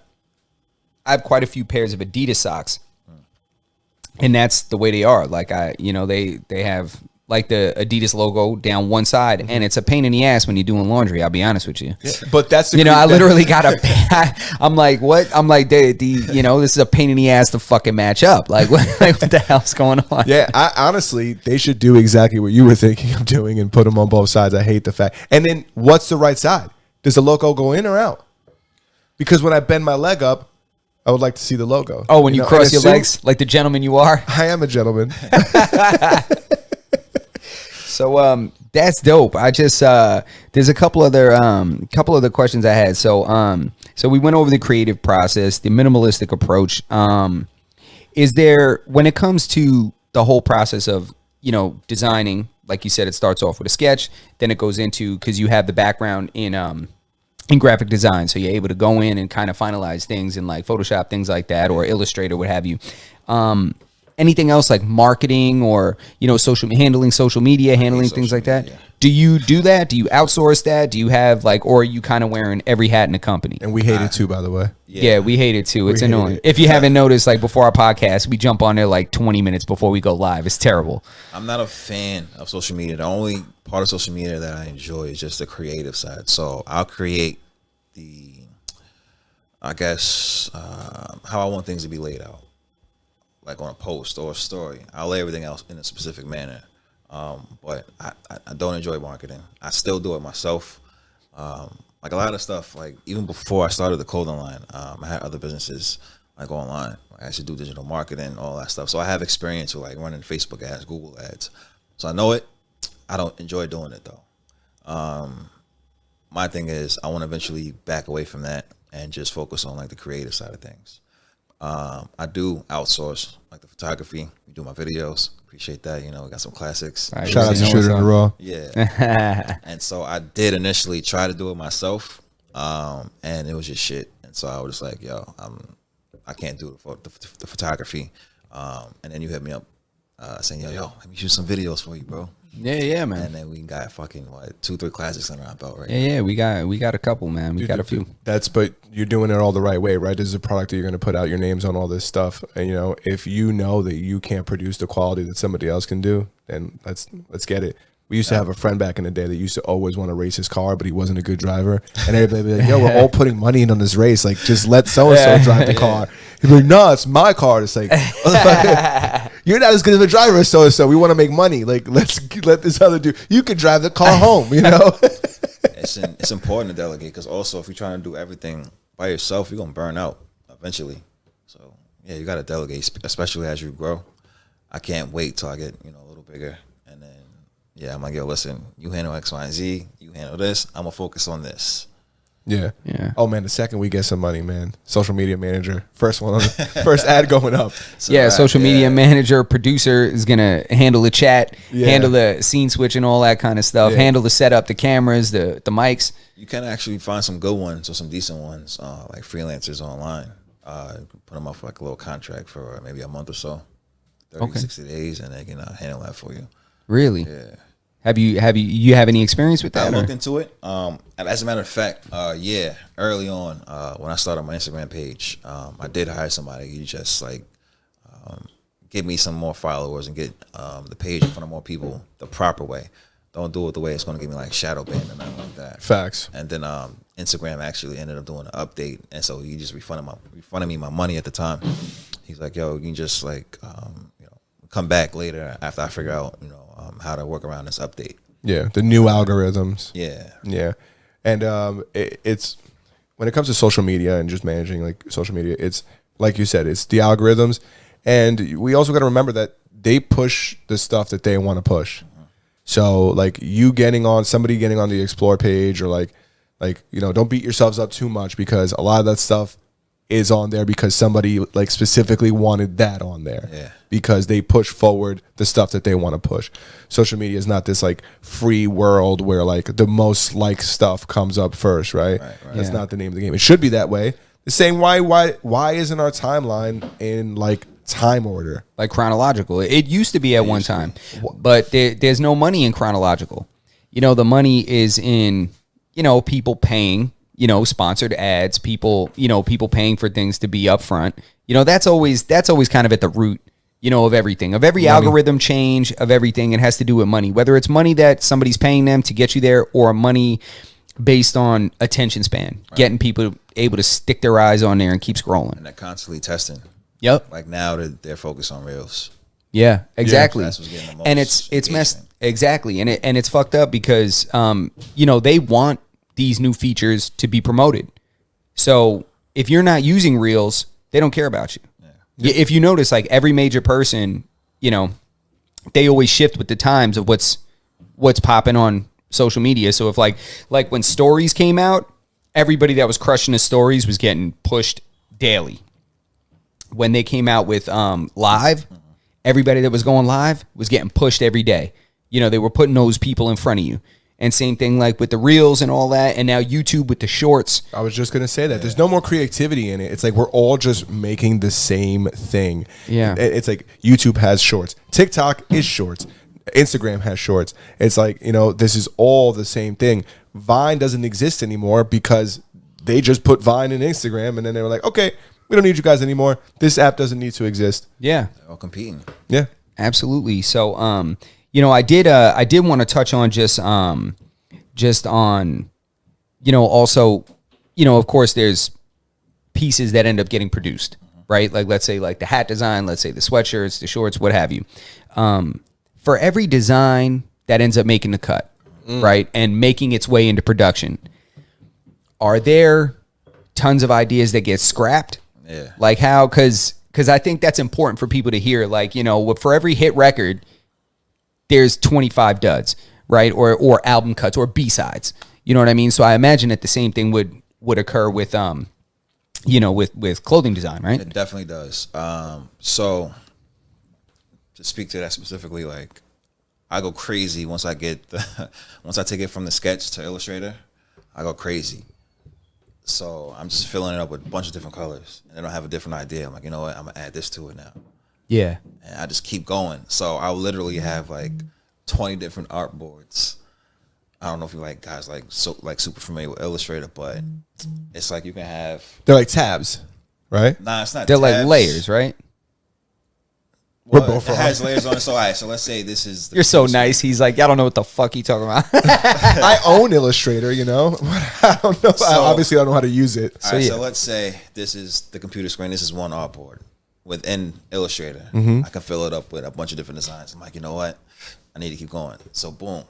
have quite a few pairs of Adidas socks, and that's the way they are. Like they have like the Adidas logo down one side, and it's a pain in the ass when you're doing laundry. I'll be honest with you. Yeah, but that's I literally got I'm like, what? I'm like, this is a pain in the ass to fucking match up. Like, what the hell's going on? Yeah, honestly, they should do exactly what you were thinking of doing and put them on both sides. I hate the fact. And then, what's the right side? Does the logo go in or out? Because when I bend my leg up, I would like to see the logo. Oh, when you cross your legs like the gentleman you are? I am a gentleman. So that's dope. I just there's a couple other questions I had. So we went over the creative process, the minimalistic approach. Is there, when it comes to the whole process of designing, like you said, it starts off with a sketch, then it goes into, because you have the background in graphic design, so you're able to go in and kind of finalize things in like Photoshop, things like that, or Illustrator, what have you. Anything else like marketing or handling social media, handling things like that? Do you do that? Do you outsource that? Do you have or are you kind of wearing every hat in the company? And we hate it too, by the way. Yeah, we hate it too. It's annoying. If you haven't noticed, like before our podcast, we jump on there like 20 minutes before we go live. It's terrible. I'm not a fan of social media. The only part of social media that I enjoy is just the creative side. So I'll create how I want things to be laid out. Like on a post or a story, I'll lay everything else in a specific manner. But I don't enjoy marketing. I still do it myself. Like a lot of stuff, like even before I started the clothing line, I had other businesses like online. I actually do digital marketing, all that stuff. So I have experience with like running Facebook ads, Google ads. So I know it. I don't enjoy doing it though. My thing is I want to eventually back away from that and just focus on like the creative side of things. I do outsource like the photography. We do my videos. Appreciate that. We got some classics. Right, shout out to Shooter in the Raw. Yeah. And so I did initially try to do it myself, and it was just shit. And so I was just like, yo, I can't do the photography. And then you hit me up saying, yo, let me shoot some videos for you, bro. Yeah, man. And then we got fucking 2-3 classics under our belt right now. Yeah, we got a couple, man. We got a few. But you're doing it all the right way, right? This is a product that you're going to put out your names on, all this stuff. And if you know that you can't produce the quality that somebody else can do, then let's get it. We used to have a friend back in the day that used to always want to race his car, but he wasn't a good driver. And everybody would be like, yo, we're all putting money in on this race. Like, just let so-and-so drive the car. He'd be like, no, it's my car. It's like, you're not as good of a driver as so-and-so. We want to make money. Like, let this other dude. You could drive the car home, It's important to delegate because also if you're trying to do everything by yourself, you're going to burn out eventually. So, yeah, you got to delegate, especially as you grow. I can't wait till I get, a little bigger. And then, yeah, I'm like, yo, listen, you handle X, Y, and Z. You handle this. I'm going to focus on this. Yeah. Oh man, the second we get some money, man. Social media manager, first ad going up. So social media manager, producer is gonna handle the chat, handle the scene switch and all that kind of stuff, handle the setup, the cameras, the mics. You can actually find some good ones or some decent ones, like freelancers online. Put them up for like a little contract for maybe a month or so, 60 days, and they can handle that for you. Really? Yeah. Have you have any experience with that? I looked into it. As a matter of fact, early on, when I started my Instagram page, I did hire somebody. You just give me some more followers and get the page in front of more people the proper way. don't do it the way it's going to give me like shadow ban or nothing like that. Facts. And then Instagram actually ended up doing an update, and so he just refunded me my money at the time. He's like, yo, you can just like come back later after I figure out how to work around this update. Yeah, the new algorithms. Yeah. And it's when it comes to social media and just managing like social media, it's like you said, it's the algorithms, and we also got to remember that they push the stuff that they want to push. So like somebody getting on the explore page, or like don't beat yourselves up too much, because a lot of that stuff is on there because somebody like specifically wanted that on there. Yeah. Because they push forward the stuff that they want to push. Social media is not this like free world where like the most liked stuff comes up first, right? That's not the name of the game. It should be that way. The same why isn't our timeline in like time order, like chronological? It used to be at one time, but there's no money in chronological. The money is in people paying, sponsored ads, people paying for things to be upfront. That's always kind of at the root, of everything, of every algorithm change, of everything. It has to do with money, whether it's money that somebody's paying them to get you there, or money based on attention span, getting people able to stick their eyes on there and keep scrolling. And they're constantly testing. Yep. Like now they're focused on Reels. Yeah, exactly. That's what's getting the most And it's messed engagement. exactly, and it's fucked up because they want these new features to be promoted. So if you're not using Reels, they don't care about you. Yeah. If you notice, like every major person, they always shift with the times of what's popping on social media. So if like when stories came out, everybody that was crushing the stories was getting pushed daily. When they came out with live, everybody that was going live was getting pushed every day. They were putting those people in front of you. And same thing like with the Reels and all that, and now YouTube with the shorts. I was just gonna say that there's no more creativity in it. It's like we're all just making the same thing. Yeah, it's like YouTube has shorts, TikTok is shorts, Instagram has shorts. It's like this is all the same thing. Vine doesn't exist anymore because they just put Vine in Instagram, and then they were like, okay, we don't need you guys anymore. This app doesn't need to exist. Yeah, They're all competing. Yeah, absolutely. So I did want to touch on just on, also, of course there's pieces that end up getting produced, right? Like, let's say like the hat design, let's say the sweatshirts, the shorts, what have you. For every design that ends up making the cut, right, and making its way into production, are there tons of ideas that get scrapped? Yeah. Like how, because I think that's important for people to hear. Like, for every hit record, there's 25 duds, right? Or album cuts or B-sides. You know what I mean? So I imagine that the same thing would occur with with clothing design, right? It definitely does. So to speak to that specifically, like I go crazy once I take it from the sketch to Illustrator, I go crazy. So I'm just filling it up with a bunch of different colors, and then I'll have a different idea. I'm like, you know what? I'm gonna add this to it now. Yeah. And I just keep going. So I'll literally have like 20 different art boards. I don't know if you guys super familiar with Illustrator, but it's like you can have. they're like tabs, right? Nah, it's not. They're tabs. like layers, right? We're Well, both it wrong. has layers on it. So all right. So let's say this is. You're so nice. He's like, I don't know what the fuck you talking about. I own Illustrator, I don't know. Obviously, I don't know how to use it. All right, yeah. so let's say this is the computer screen. This is one artboard. Within Illustrator, I can fill it up with a bunch of different designs. I'm like, you know what? I need to keep going. So boom,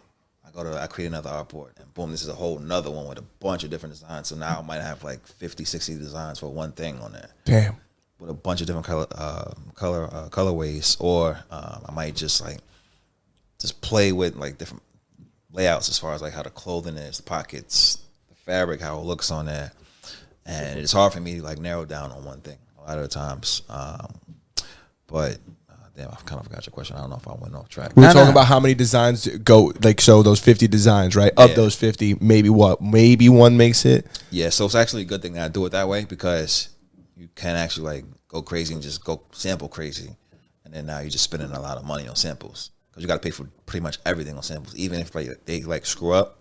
I create another artboard, and boom, this is a whole nother one with a bunch of different designs. So now I might have like 50, 60 designs for one thing on there. Damn. With a bunch of different colorways, or I might just play with like different layouts as far as like how the clothing is, the pockets, the fabric, how it looks on there, and it's hard for me to like narrow down on one thing a lot of the times. But damn, I kind of forgot your question. I don't know if I went off track. We were talking about how many designs go, like, so those 50 designs, right? Of those 50, maybe one makes it. Yeah, so it's actually a good thing that I do it that way, because you can actually like go crazy and just go sample crazy, and then now you're just spending a lot of money on samples, because you got to pay for pretty much everything on samples. Even if they screw up,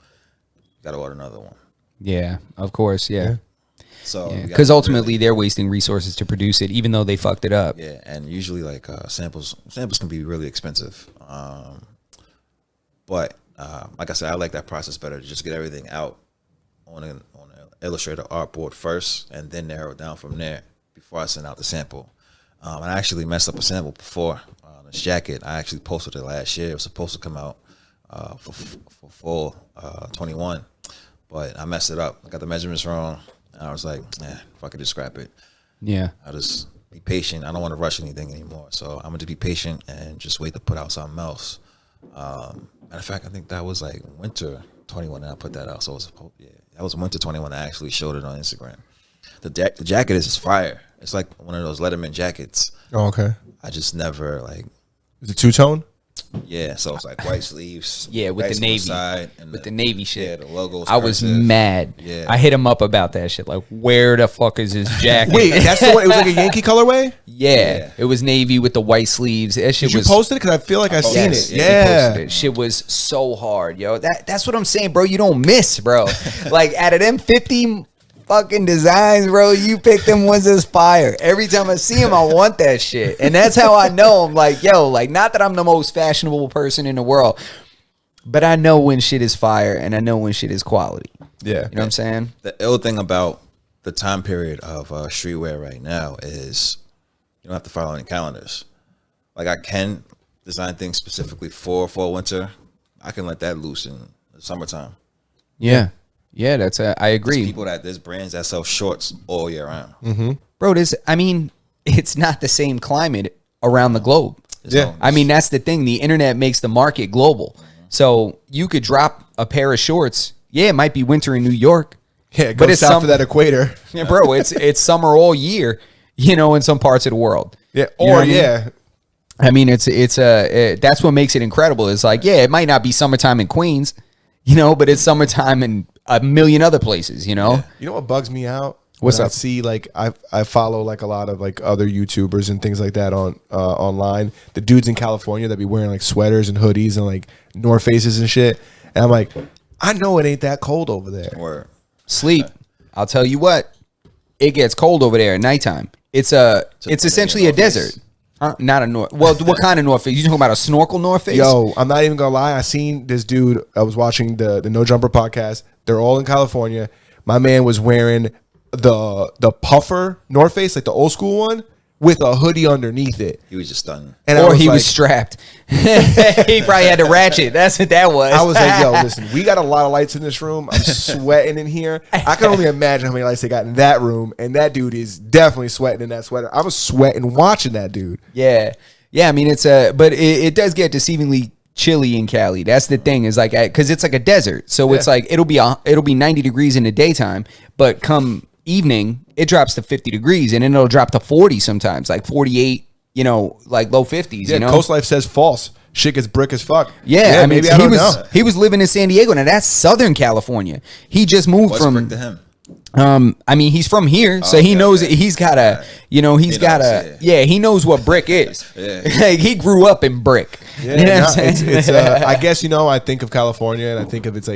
you got to order another one. Yeah, of course. Yeah. So Because ultimately they're wasting resources to produce it, even though they fucked it up. yeah, and usually like samples can be really expensive. But like I said, I like that process better to just get everything out on an Illustrator artboard first, and then narrow it down from there before I send out the sample. And I actually messed up a sample before. This jacket, I actually posted it last year. It was supposed to come out for fall 21, but I messed it up. I got the measurements wrong. And I was like, if I could just scrap it. Yeah. I'll just be patient. I don't want to rush anything anymore. So I'm going to be patient and just wait to put out something else. Matter of fact, I think that was like winter 21 and I put that out. So that was winter 21. I actually showed it on Instagram. The jacket is fire. It's like one of those Letterman jackets. Oh, okay. I just never like. Is it two-tone? Yeah, so it's like white sleeves. Yeah, with the navy, side and with the navy shit. Yeah, the logos. I was mad. Yeah, I hit him up about that shit. Like, where the fuck is his jacket? Wait, that's the one. It was like a Yankee colorway. Yeah, it was navy with the white sleeves. That shit Did you was. post it? Because I feel like I've seen Yes, it. he Yeah. posted it. Shit was so hard, yo. That's what I'm saying, bro. You don't miss, bro. Like out of them 50 fucking designs, bro, you pick them ones that's fire. Every time I see them, I want that shit. And that's how I know. I'm like, yo, like, not that I'm the most fashionable person in the world, but I know when shit is fire and I know when shit is quality. Yeah. You know what I'm saying? The ill thing about the time period of streetwear right now is you don't have to follow any calendars. Like, I can design things specifically for fall, winter. I can let that loose in the summertime. Yeah. Yeah, I agree. There's brands that sell shorts all year round. Mm-hmm. Bro, it's not the same climate around the globe. Yeah. I mean, that's the thing. The internet makes the market global. So you could drop a pair of shorts. Yeah, it might be winter in New York. Yeah, but it's south of that equator. Yeah, bro, it's summer all year, in some parts of the world. Yeah, You know or what I mean? yeah. I mean, that's what makes it incredible. It's like, yeah, it might not be summertime in Queens, but it's summertime in a million other places, You know what bugs me out? What's When I up? see like I follow like a lot of like other YouTubers and things like that on online. The dudes in California that be wearing like sweaters and hoodies and like North Faces and shit. And I'm like, I know it ain't that cold over there. Or Sleep. I'll tell you what, it gets cold over there at nighttime. It's essentially a North Face? desert. Not a North. Well, what kind of North Face? You talking about a snorkel North Face? Yo, I'm not even gonna lie. I seen this dude. I was watching the No Jumper podcast. They're all in California. My man was wearing the puffer North Face, like the old school one, with a hoodie underneath it. he was just stunned. And Or I he like, was strapped. He probably had to ratchet. That's what that was. I was like, yo, listen, we got a lot of lights in this room. I'm sweating in here. I can only imagine how many lights they got in that room. And that dude is definitely sweating in that sweater. I was sweating watching that dude. Yeah. I mean, but it does get deceivingly chilly in Cali. That's the thing, is like, because it's like a desert. So it's like it'll be 90 degrees in the daytime, but come evening it drops to 50 degrees, and then it'll drop to 40 sometimes, like 48. Like low 50s. Yeah, Coast Life says false. Shit gets brick as fuck. Yeah, I mean, maybe I don't know. he was living in San Diego. Now that's Southern California. He just moved What's from. brick to him? I mean, he's from here, so he knows it. He's got a, he knows what brick is. Yeah. Like, he grew up in brick. Yeah, You know what I'm nah, saying? it's I guess I think of California and I think of it's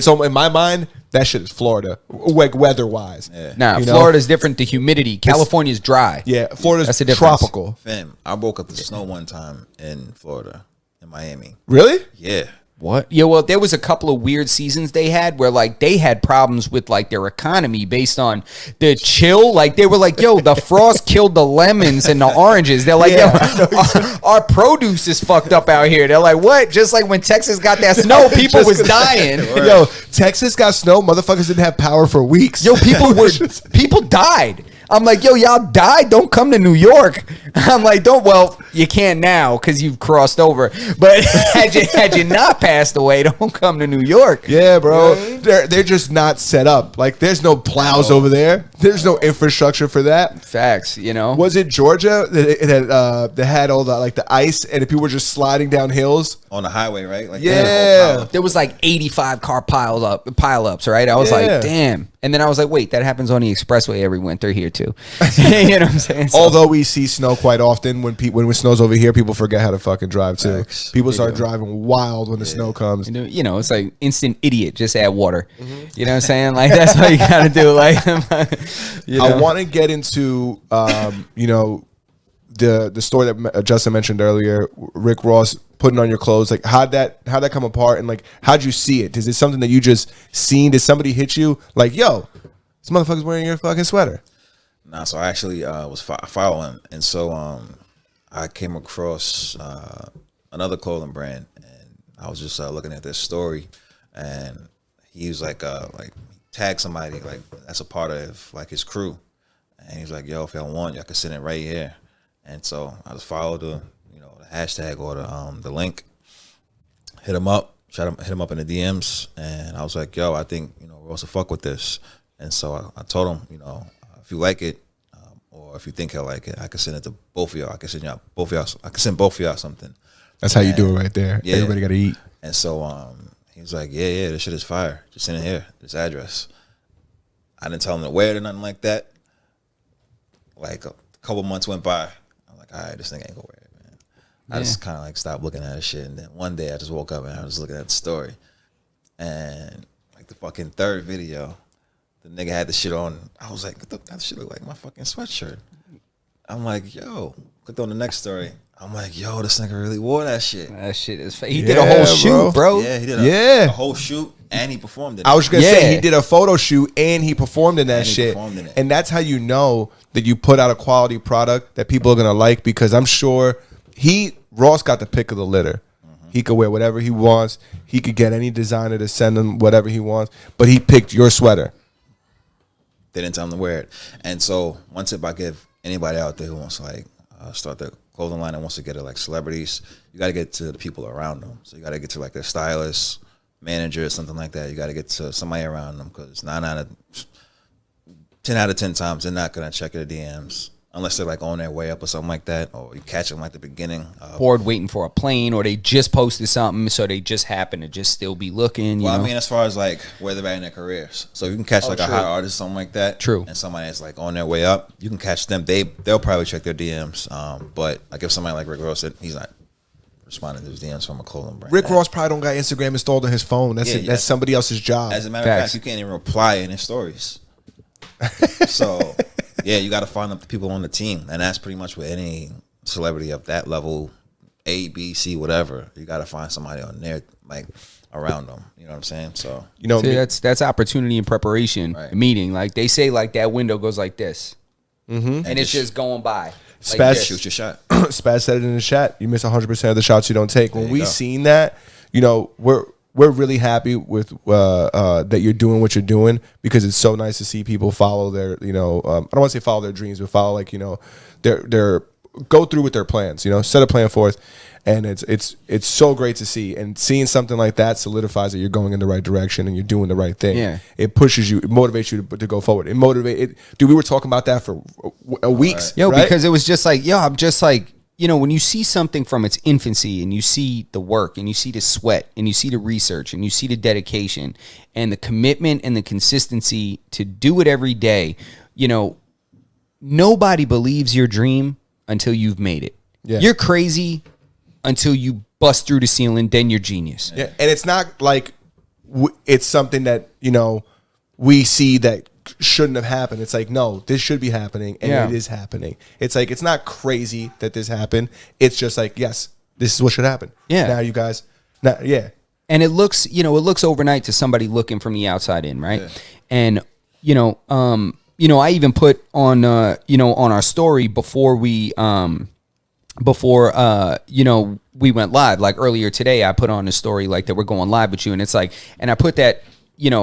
in my mind that shit is Florida, like weather wise. Yeah. Nah, You know? Florida's different. The humidity. California's dry. Yeah, Florida's That's the difference. tropical. Fam, I woke up to snow one time in Florida, in Miami. Really? Yeah. What? Yeah, well, there was a couple of weird seasons they had where like they had problems with like their economy based on the chill. Like they were like, yo, the frost killed the lemons and the oranges. They're like, yo, our produce is fucked up out here. They're like, what? Just like when Texas got that snow, people was dying. Yo, Texas got snow. Motherfuckers didn't have power for weeks. Yo, people died. I'm like, yo, y'all died. Don't come to New York. I'm like, you can now because you've crossed over. But had you not passed away, don't come to New York. Yeah, bro. They're just not set up. Like, there's no plows over there. There's no infrastructure for that. Facts, Was it Georgia that had all the ice and people were just sliding down hills? On the highway, right? Like Yeah. There was like 85 car pile-ups, right? I was like, damn. And then I was like, wait, that happens on the expressway every winter here too. You know what I'm saying? So, Although we see snow quite often, when it snows over here, people forget how to fucking drive too. Facts. People start driving wild when the snow comes. it's like instant idiot. Just add water. You know what I'm saying? Like that's all you gotta do. Like, I want to get into, the story that Justin mentioned earlier, Rick Ross putting on your clothes, like how'd that come apart, and like how'd you see it? Is it something that you just seen? Did somebody hit you like, yo, this motherfucker's wearing your fucking sweater? Nah, so I actually was following, and so I came across another clothing brand, and I was just looking at this story, and he was like tag somebody like that's a part of like his crew, and he was like, yo, if y'all want, y'all can send it right here. And so I just followed the hashtag or the link, hit him up in the DMs, and I was like, yo, I think we're supposed to fuck with this. And so I told him, if you like it, or if you think he'll like it, I can send it to both of y'all. I can send both of y'all something. That's how you do it right there. Yeah. Everybody got to eat. And so he was like, yeah, this shit is fire. Just send it here, this address. I didn't tell him to wear it or nothing like that. Like a couple months went by. I'm like, all right, this thing ain't gonna wear it, man. I just kind of like stopped looking at his shit. And then one day I just woke up and I was looking at the story. And like the fucking third video, the nigga had the shit on. I was like, that shit look like my fucking sweatshirt. I'm like, yo, clicked on the next story. I'm like, yo, this nigga really wore that shit. That shit is he did a whole shoot, bro. Yeah, he did a whole shoot, and he performed in it. I was gonna say he did a photo shoot and he performed in that shit. And that's how you know that you put out a quality product that people are gonna like, because I'm sure Ross got the pick of the litter. He could wear whatever he wants. He could get any designer to send him whatever he wants, but he picked your sweater. They didn't tell him to wear it. And so one tip I give anybody out there who wants to like start their clothing line and wants to get it like celebrities, you got to get to the people around them. So you got to get to like their stylist, manager, something like that. You got to get to somebody around them, because 10 out of 10 times they're not going to check their DMs unless they're like on their way up or something like that, or you catch them like the beginning. Bored waiting for a plane, or they just posted something, so they just happen to just still be looking. You know? I mean, as far as like where they're at in their careers, so you can catch like a hot artist, something like that. True. And somebody that's like on their way up, you can catch them. They'll probably check their DMs. But like if somebody like Rick Ross said, he's not responding to his DMs from a clothing brand. Rick Ross probably don't got Instagram installed on his phone. That's somebody else's job. As a matter of fact, you can't even reply in his stories. So yeah, you got to find the people on the team, and that's pretty much with any celebrity of that level, A, B, C, whatever. You got to find somebody on there, like around them. You know what I'm saying? So see, that's opportunity and preparation. Right. Meeting, like they say, like that window goes like this, and it's just going by. Like Spaz, shoot your shot. Spaz said it in the chat. You miss 100% of the shots you don't take. When we seen that, we're really happy with that you're doing what you're doing, because it's so nice to see people follow their, I don't want to say follow their dreams, but follow like, their go through with their plans, set a plan forth. And it's so great to see, and seeing something like that solidifies that you're going in the right direction and you're doing the right thing. Yeah. It pushes you, it motivates you to go forward. Dude, we were talking about that for weeks. Right. Right? Because it was just like, I'm just like, when you see something from its infancy, and you see the work, and you see the sweat, and you see the research, and you see the dedication and the commitment and the consistency to do it every day, nobody believes your dream until you've made it. Yeah. You're crazy until you bust through the ceiling, then you're genius. Yeah, and it's not like it's something that, we see that shouldn't have happened. It's like, no, this should be happening, and it is happening. It's like, it's not crazy that this happened. It's just like, yes, this is what should happen. Yeah. Now you guys, And it looks, it looks overnight to somebody looking from the outside in, right? Yeah. And, I even put on, on our story before we, we went live, like earlier today, I put on a story like that we're going live with you. And it's like, and I put that,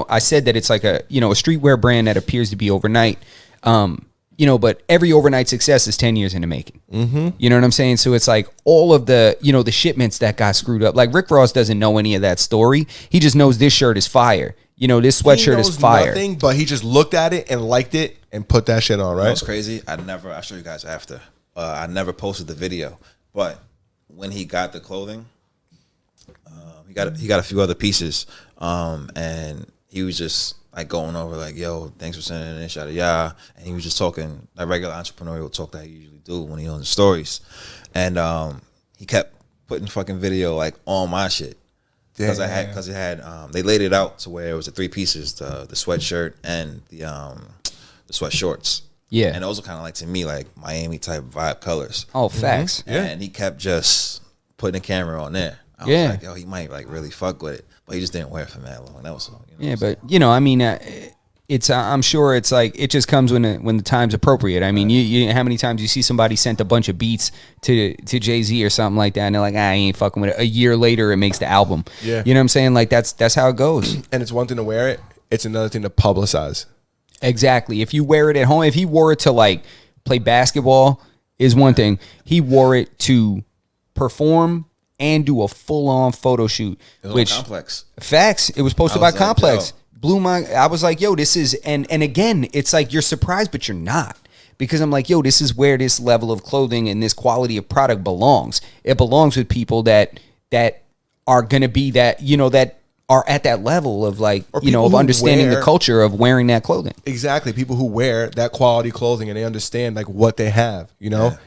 I said that it's like a streetwear brand that appears to be overnight, but every overnight success is 10 years in the making. Mm-hmm. You know what I'm saying? So it's like all of the, the shipments that got screwed up. Like Rick Ross doesn't know any of that story. He just knows this shirt is fire. This sweatshirt is fire. Nothing, but he just looked at it and liked it and put that shit on, right? It's crazy. I'll show you guys after. I never posted the video, but when he got the clothing, he got a few other pieces, and he was just like going over like, yo, thanks for sending this, yada yada, and he was just talking that regular entrepreneurial talk that he usually do when he on the stories, and he kept putting fucking video like on my shit because it had they laid it out to where it was the three pieces, the sweatshirt and the sweat shorts. Yeah. And those are kind of like, to me, like Miami type vibe colors. Oh, facts. And he kept just putting the camera on there. I was like, yo, he might like really fuck with it, but he just didn't wear it for that long. That was all. Yeah, but I mean, it's I'm sure it's like it just comes when the time's appropriate. I mean, you how many times you see somebody sent a bunch of beats to Jay-Z or something like that, and they're like, I ain't fucking with it. A year later, it makes the album. Yeah, you know what I'm saying? Like that's how it goes. And it's one thing to wear it; it's another thing to publicize. Exactly. If you wear it at home, if he wore it to like play basketball, is one thing. He wore it to perform and do a full-on photo shoot, which Complex. Facts. It was posted by like, Complex. yo. Blew my. I was like, yo, this is and again, it's like you're surprised, but you're not, because I'm like, yo, this is where this level of clothing and this quality of product belongs. It belongs with people that are gonna be that that are at that level of like of understanding the culture of wearing that clothing. Exactly. People who wear that quality clothing and they understand like what they have,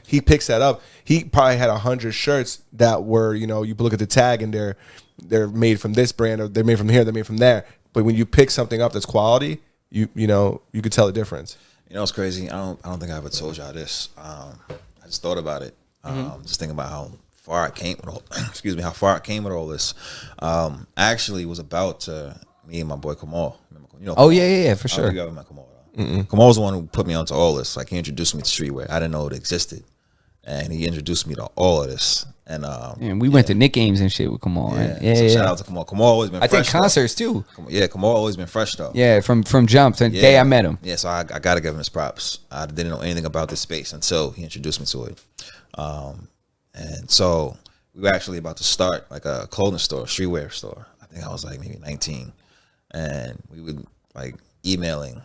he picks that up. He probably had 100 shirts that were, you look at the tag and they're made from this brand, or they're made from here, they're made from there. But when you pick something up that's quality, you could tell the difference. You know, it's crazy. I don't think I ever told y'all this. I just thought about it. Just thinking about how far I came with all, how far I came with all this. I actually was about to me and my boy Kamal. Oh yeah, for sure. You ever met Kamal? Kamal was the one who put me onto all this. Like, he introduced me to streetwear. I didn't know it existed, and he introduced me to all of this. And we went to Nick games and shit with Kamal. Right? Yeah. Shout out to Kamal. Kamal always been. I fresh, think concerts too. Kamal always been fresh though. Yeah, from jump to the day I met him. Yeah, so I gotta give him his props. I didn't know anything about this space until he introduced me to it. And so we were actually about to start like a clothing store, streetwear store. I think I was like maybe 19, and we would like emailing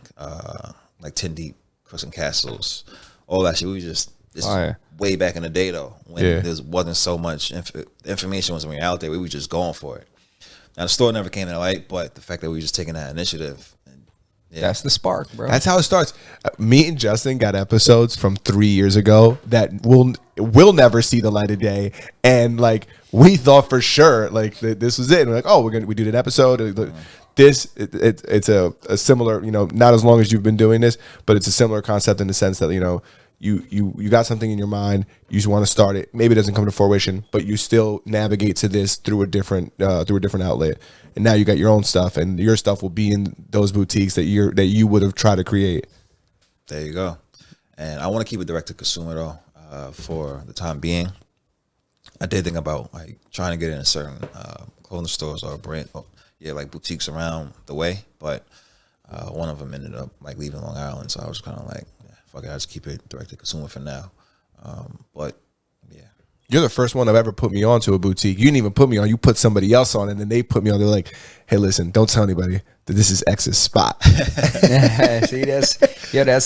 like 10 Deep, Crooks and Castles, all that shit. We just way back in the day though, when there wasn't so much information wasn't really out there. We were just going for it. Now the store never came to light, but the fact that we were just taking that initiative. That's the spark, bro. That's how it starts. Me and Justin got episodes from 3 years ago that will never see the light of day, and like we thought for sure like this was it. And we're like, oh, we did an episode. It's a similar, not as long as you've been doing this, but it's a similar concept in the sense that you got something in your mind, you just want to start it. Maybe it doesn't come to fruition, but you still navigate to this through a different outlet. And now you got your own stuff, and your stuff will be in those boutiques that you would have tried to create. There you go. And I want to keep it direct to consumer though, for the time being. I did think about like trying to get in certain clothing stores or brand, like boutiques around the way, but one of them ended up like leaving Long Island, so I was kind of like, fuck it, I just keep it direct to consumer for now. But yeah. You're the first one I've ever put me on to a boutique. You didn't even put me on. You put somebody else on, and then they put me on. They're like, hey, listen, don't tell anybody that this is X's spot. See, that's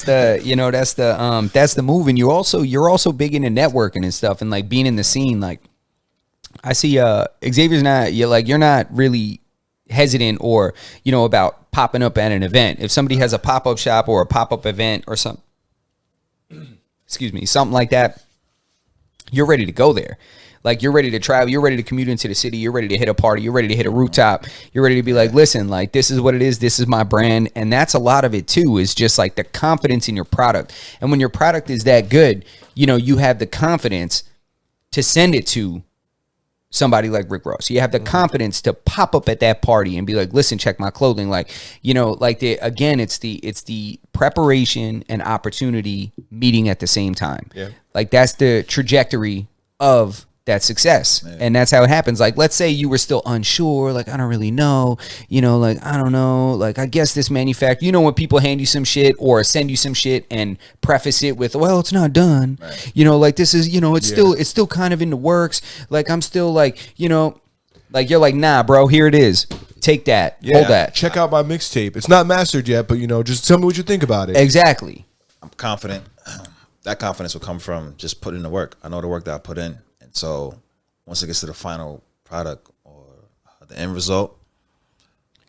the move. And you're also big into networking and stuff, and like being in the scene. Like I see Xavier's you're not really hesitant or about popping up at an event. If somebody has a pop-up shop or a pop-up event or something, something like that, you're ready to go there. Like, you're ready to travel, you're ready to commute into the city, you're ready to hit a party, you're ready to hit a rooftop, you're ready to be like, listen, like, this is what it is, this is my brand. And that's a lot of it too, is just like the confidence in your product. And when your product is that good, you have the confidence to send it to somebody like Rick Ross. You have the confidence to pop up at that party and be like, listen, check my clothing. Like, it's the preparation and opportunity meeting at the same time. Yeah. Like, that's the trajectory of that success. Yeah. And that's how it happens. Like, let's say you were still unsure, like, I don't really know, like, I don't know, like, I guess this manufacturer, when people hand you some shit or send you some shit and preface it with, well, it's not done, right. Like, this is, it's still kind of in the works. Like, I'm still like, like, you're like, nah, bro, here it is. Take that. Yeah. Hold that. Check out my mixtape. It's not mastered yet, but, just tell me what you think about it. Exactly. I'm confident. That confidence will come from just putting in the work. I know the work that I put in. So once it gets to the final product or the end result,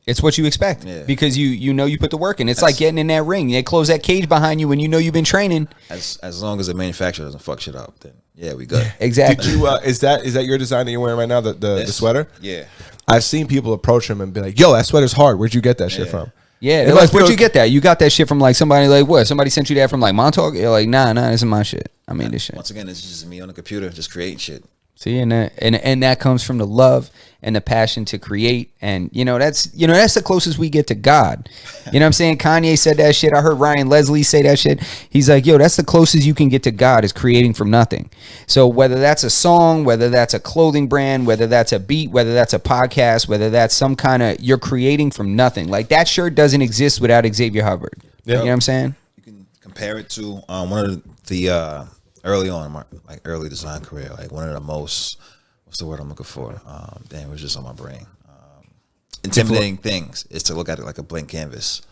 it's what you expect because you put the work in. It's like getting in that ring. They close that cage behind you when you've been training. As long as the manufacturer doesn't fuck shit up, then we good. Exactly. Did you is that your design that you're wearing right now? The sweater? Yeah. I've seen people approach him and be like, "Yo, that sweater's hard. Where'd you get that shit from?" Yeah, they're like, where'd you get that? You got that shit from like somebody like what? Somebody sent you that from like Montauk? You're like, nah, this is my shit. I made this shit. Once again, it's just me on the computer just creating shit. See, and that comes from the love and the passion to create, and that's the closest we get to God. You know what I'm saying? Kanye said that shit. I heard Ryan Leslie say that shit. He's like, yo, that's the closest you can get to God is creating from nothing. So whether that's a song, whether that's a clothing brand, whether that's a beat, whether that's a podcast, whether that's some kind of you're creating from nothing. Like that shirt doesn't exist without Xavier Hubbard. Yeah. You know what I'm saying? You can compare it to one of the early on in my early design career, like one of the most, what's the word I'm looking for? Damn, it was just on my brain. Intimidating things is to look at it like a blank canvas.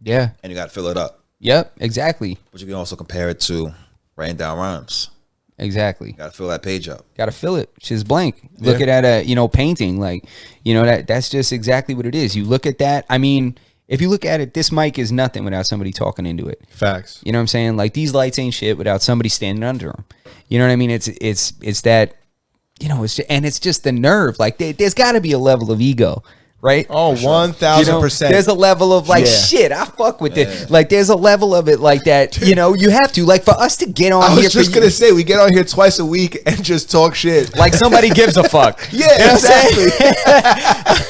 Yeah. And you got to fill it up. Yep, exactly. But you can also compare it to writing down rhymes. Exactly. You got to fill that page up. Got to fill it. Shit's blank. Look at a, painting. Like, that's just exactly what it is. You look at that. I mean, if you look at it, this mic is nothing without somebody talking into it. Facts. You know what I'm saying? Like these lights ain't shit without somebody standing under them. You know what I mean? It's that, it's just the nerve. Like there's got to be a level of ego, right? Oh, 1,000%. There's a level of like, shit, I fuck with it. Like there's a level of it like that, you have to. Like for us to get on I here. was just going to say, we get on here twice a week and just talk shit. Like somebody gives a fuck. Yeah, exactly.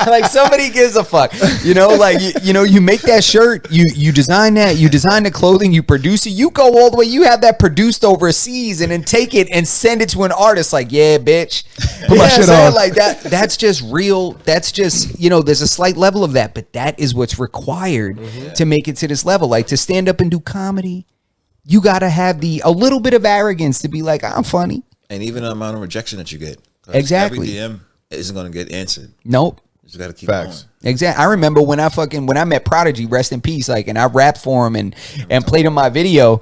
Like somebody gives a fuck. You make that shirt, you design that, you design the clothing, you produce it, you go all the way, you have that produced overseas and then take it and send it to an artist like, yeah, bitch. Put my shit on. Like that's just real. That's just, there's a slight level of that, but that is what's required to make it to this level. Like to stand up and do comedy, you got to have a little bit of arrogance to be like, I'm funny. And even the amount of rejection that you get. Exactly. Every DM isn't going to get answered. Nope. You just got to keep Facts. going. Exactly. I remember when I met Prodigy, rest in peace, like, and I rapped for him and played him my video.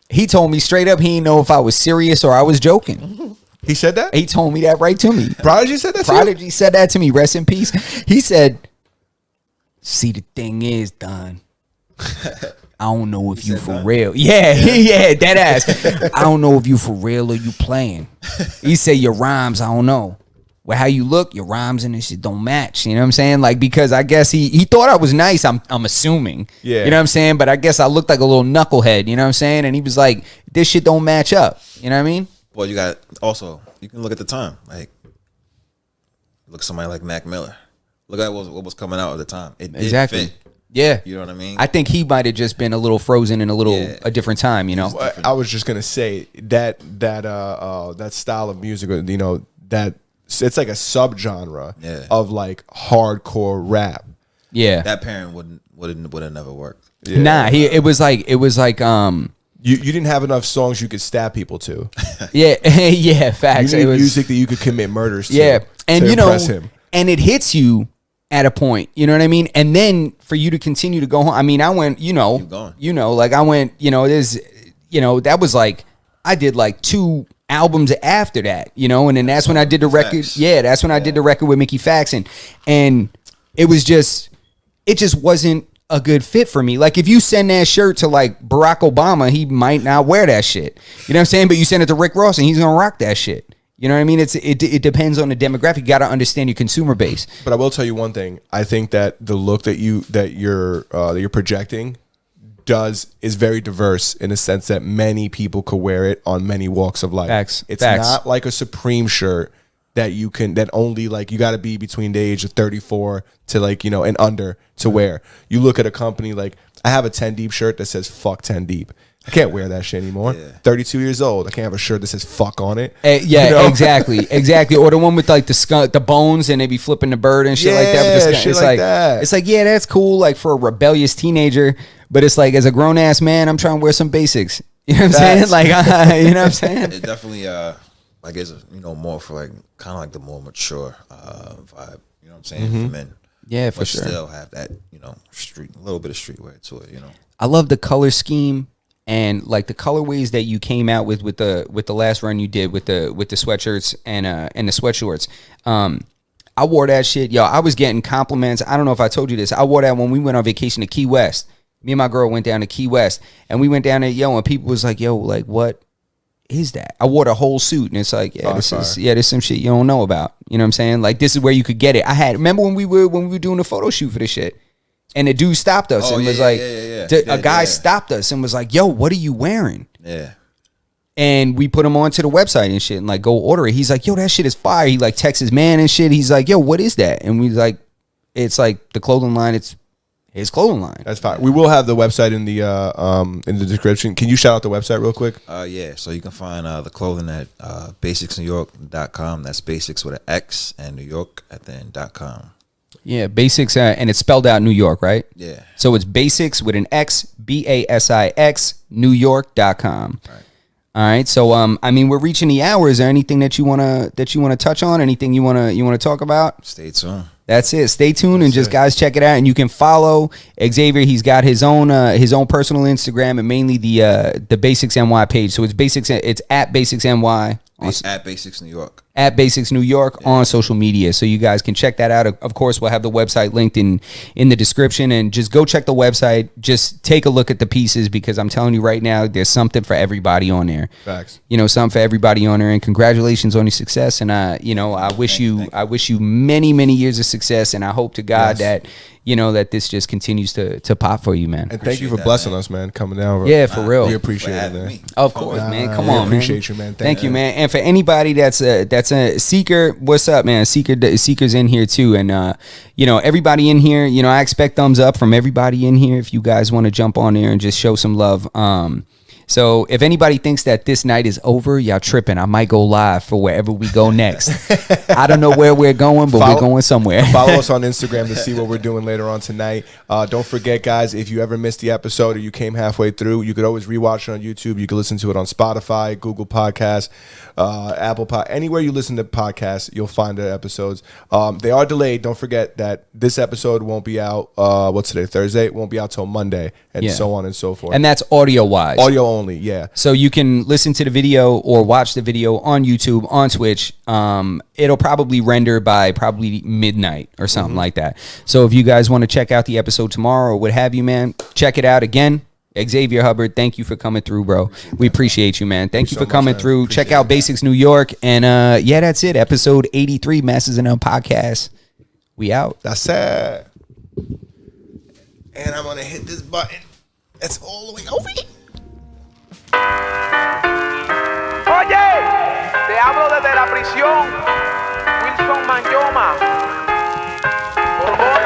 He told me straight up he didn't know if I was serious or I was joking. He said that? He told me that right to me. Prodigy said that to Prodigy said that to me. Rest in peace. He said, see, the thing is, Don, I don't know if you for real. Yeah, dead ass. I don't know if you for real or you playing. He said your rhymes, I don't know. Well, how you look, your rhymes and this shit don't match. You know what I'm saying? Like, because I guess he thought I was nice, I'm assuming. Yeah. You know what I'm saying? But I guess I looked like a little knucklehead, you know what I'm saying? And he was like, this shit don't match up. You know what I mean? Well, you got also, you can look at the time. Like, look at somebody like Mac Miller. Look at what was coming out at the time. It did fit. Yeah. You know what I mean? I think he might have just been a little frozen in a different time, I was just gonna say that style of music, that it's like a subgenre of like hardcore rap. Yeah. That pairing would have never worked. Yeah. Nah, it was like you didn't have enough songs you could stab people to. Yeah, facts. You need it was music that you could commit murders to. Yeah. And to impress him. And it hits you at a point, you know what I mean? And then for you to continue to go home, I mean, I went, like I went, that was like, I did like 2 albums after that, and then that's when I did the record. Yeah, that's when I did the record with Mickey Fax, and it just wasn't a good fit for me. Like if you send that shirt to like Barack Obama, he might not wear that shit. You know what I'm saying? But you send it to Rick Ross and he's gonna rock that shit. You know what I mean? It depends on the demographic. You got to understand your consumer base. But I will tell you one thing. I think that the look that you're projecting is very diverse in the sense that many people could wear it on many walks of life. Facts. It's not like a Supreme shirt that only like you got to be between the age of 34 to like, and under to wear. You look at a company like I have a 10 Deep shirt that says fuck 10 Deep. I can't wear that shit anymore. Yeah. 32 years old. I can't have a shirt that says fuck on it. Exactly. Or the one with like the bones and they be flipping the bird and shit like that. But shit like that. It's like, yeah, that's cool like for a rebellious teenager. But it's like as a grown ass man, I'm trying to wear some basics. You know what I'm saying? Like, you know what I'm saying? It definitely, like, is more for like kind of like the more mature vibe. You know what I'm saying? For men. Yeah, for but sure. Still have that, a little bit of streetwear to it. I love the color scheme and like the colorways that you came out with the last run you did with the sweatshirts and the sweatshorts. I wore that shit, yo. I was getting compliments. I don't know if I told you this. I wore that when we went on vacation to Key West. Me and my girl went down to Key West, and we went down there, and people was like, yo, like, what is that? I wore the whole suit, and it's like, there's some shit you don't know about. You know what I'm saying? Like, this is where you could get it. Remember when we were doing the photo shoot for this shit? And the dude stopped us and was like, a guy Yeah. stopped us and was like, yo, what are you wearing? Yeah. And we put him onto the website and shit and like go order it. He's like, yo, that shit is fire. He like texts his man and shit. He's like, yo, what is that? And we like, it's like the clothing line. It's his clothing line. That's fine. We will have the website in the description. Can you shout out the website real quick? Yeah, so you can find the clothing at basicsnewyork.com. That's basics with an X and New York at the end.com. Yeah, Basix, and it's spelled out New York, right? Yeah. So it's Basix with an X, BASIX, NewYork.com. Right. All right. So I mean, we're reaching the hour. Is there anything that you wanna touch on? Anything you wanna talk about? Stay tuned. That's it. Stay tuned and just guys check it out. And you can follow Xavier. He's got his own personal Instagram and mainly the Basics NY page. So it's Basics. It's at Basics NY. At Basics New York. At Basics New York on social media. So you guys can check that out. Of course, we'll have the website linked in the description. And just go check the website. Just take a look at the pieces because I'm telling you right now, there's something for everybody on there. Facts. You know, something for everybody on there. And congratulations on your success. And I wish you many, many years of success. And I hope to God that that this just continues to pop for you, man. And thank you for blessing us, man, coming down. Bro. Yeah, for real. We appreciate it, man. Of course, man. Come we on, appreciate you, man. Thank you, man. And for anybody that's a seeker, what's up, man? Seeker's in here too, and everybody in here. I expect thumbs up from everybody in here if you guys want to jump on there and just show some love. So if anybody thinks that this night is over, y'all tripping. I might go live for wherever we go next. I don't know where we're going, but we're going somewhere. Follow us on Instagram to see what we're doing later on tonight. Don't forget, guys, if you ever missed the episode or you came halfway through, you could always rewatch it on YouTube. You can listen to it on Spotify, Google Podcasts, Apple Pod. Anywhere you listen to podcasts, you'll find the episodes. They are delayed. Don't forget that this episode won't be out. What's today? Thursday. It won't be out till Monday, and so on and so forth. And that's audio-wise. Audio only, yeah. So you can listen to the video or watch the video on YouTube, on Twitch. It'll probably render by probably midnight or something like that. So if you guys want to check out the episode tomorrow or what have you, man, check it out again. Xavier Hubbard, thank you for coming through, bro. We appreciate you, man. Thank you for coming through. Check out Basics New York. And that's it. Episode 83, Masters and Them Podcast. We out. That's it. And I'm going to hit this button. That's all the way over here. Oye, te hablo desde la prisión, Wilson Manyoma. Por favor.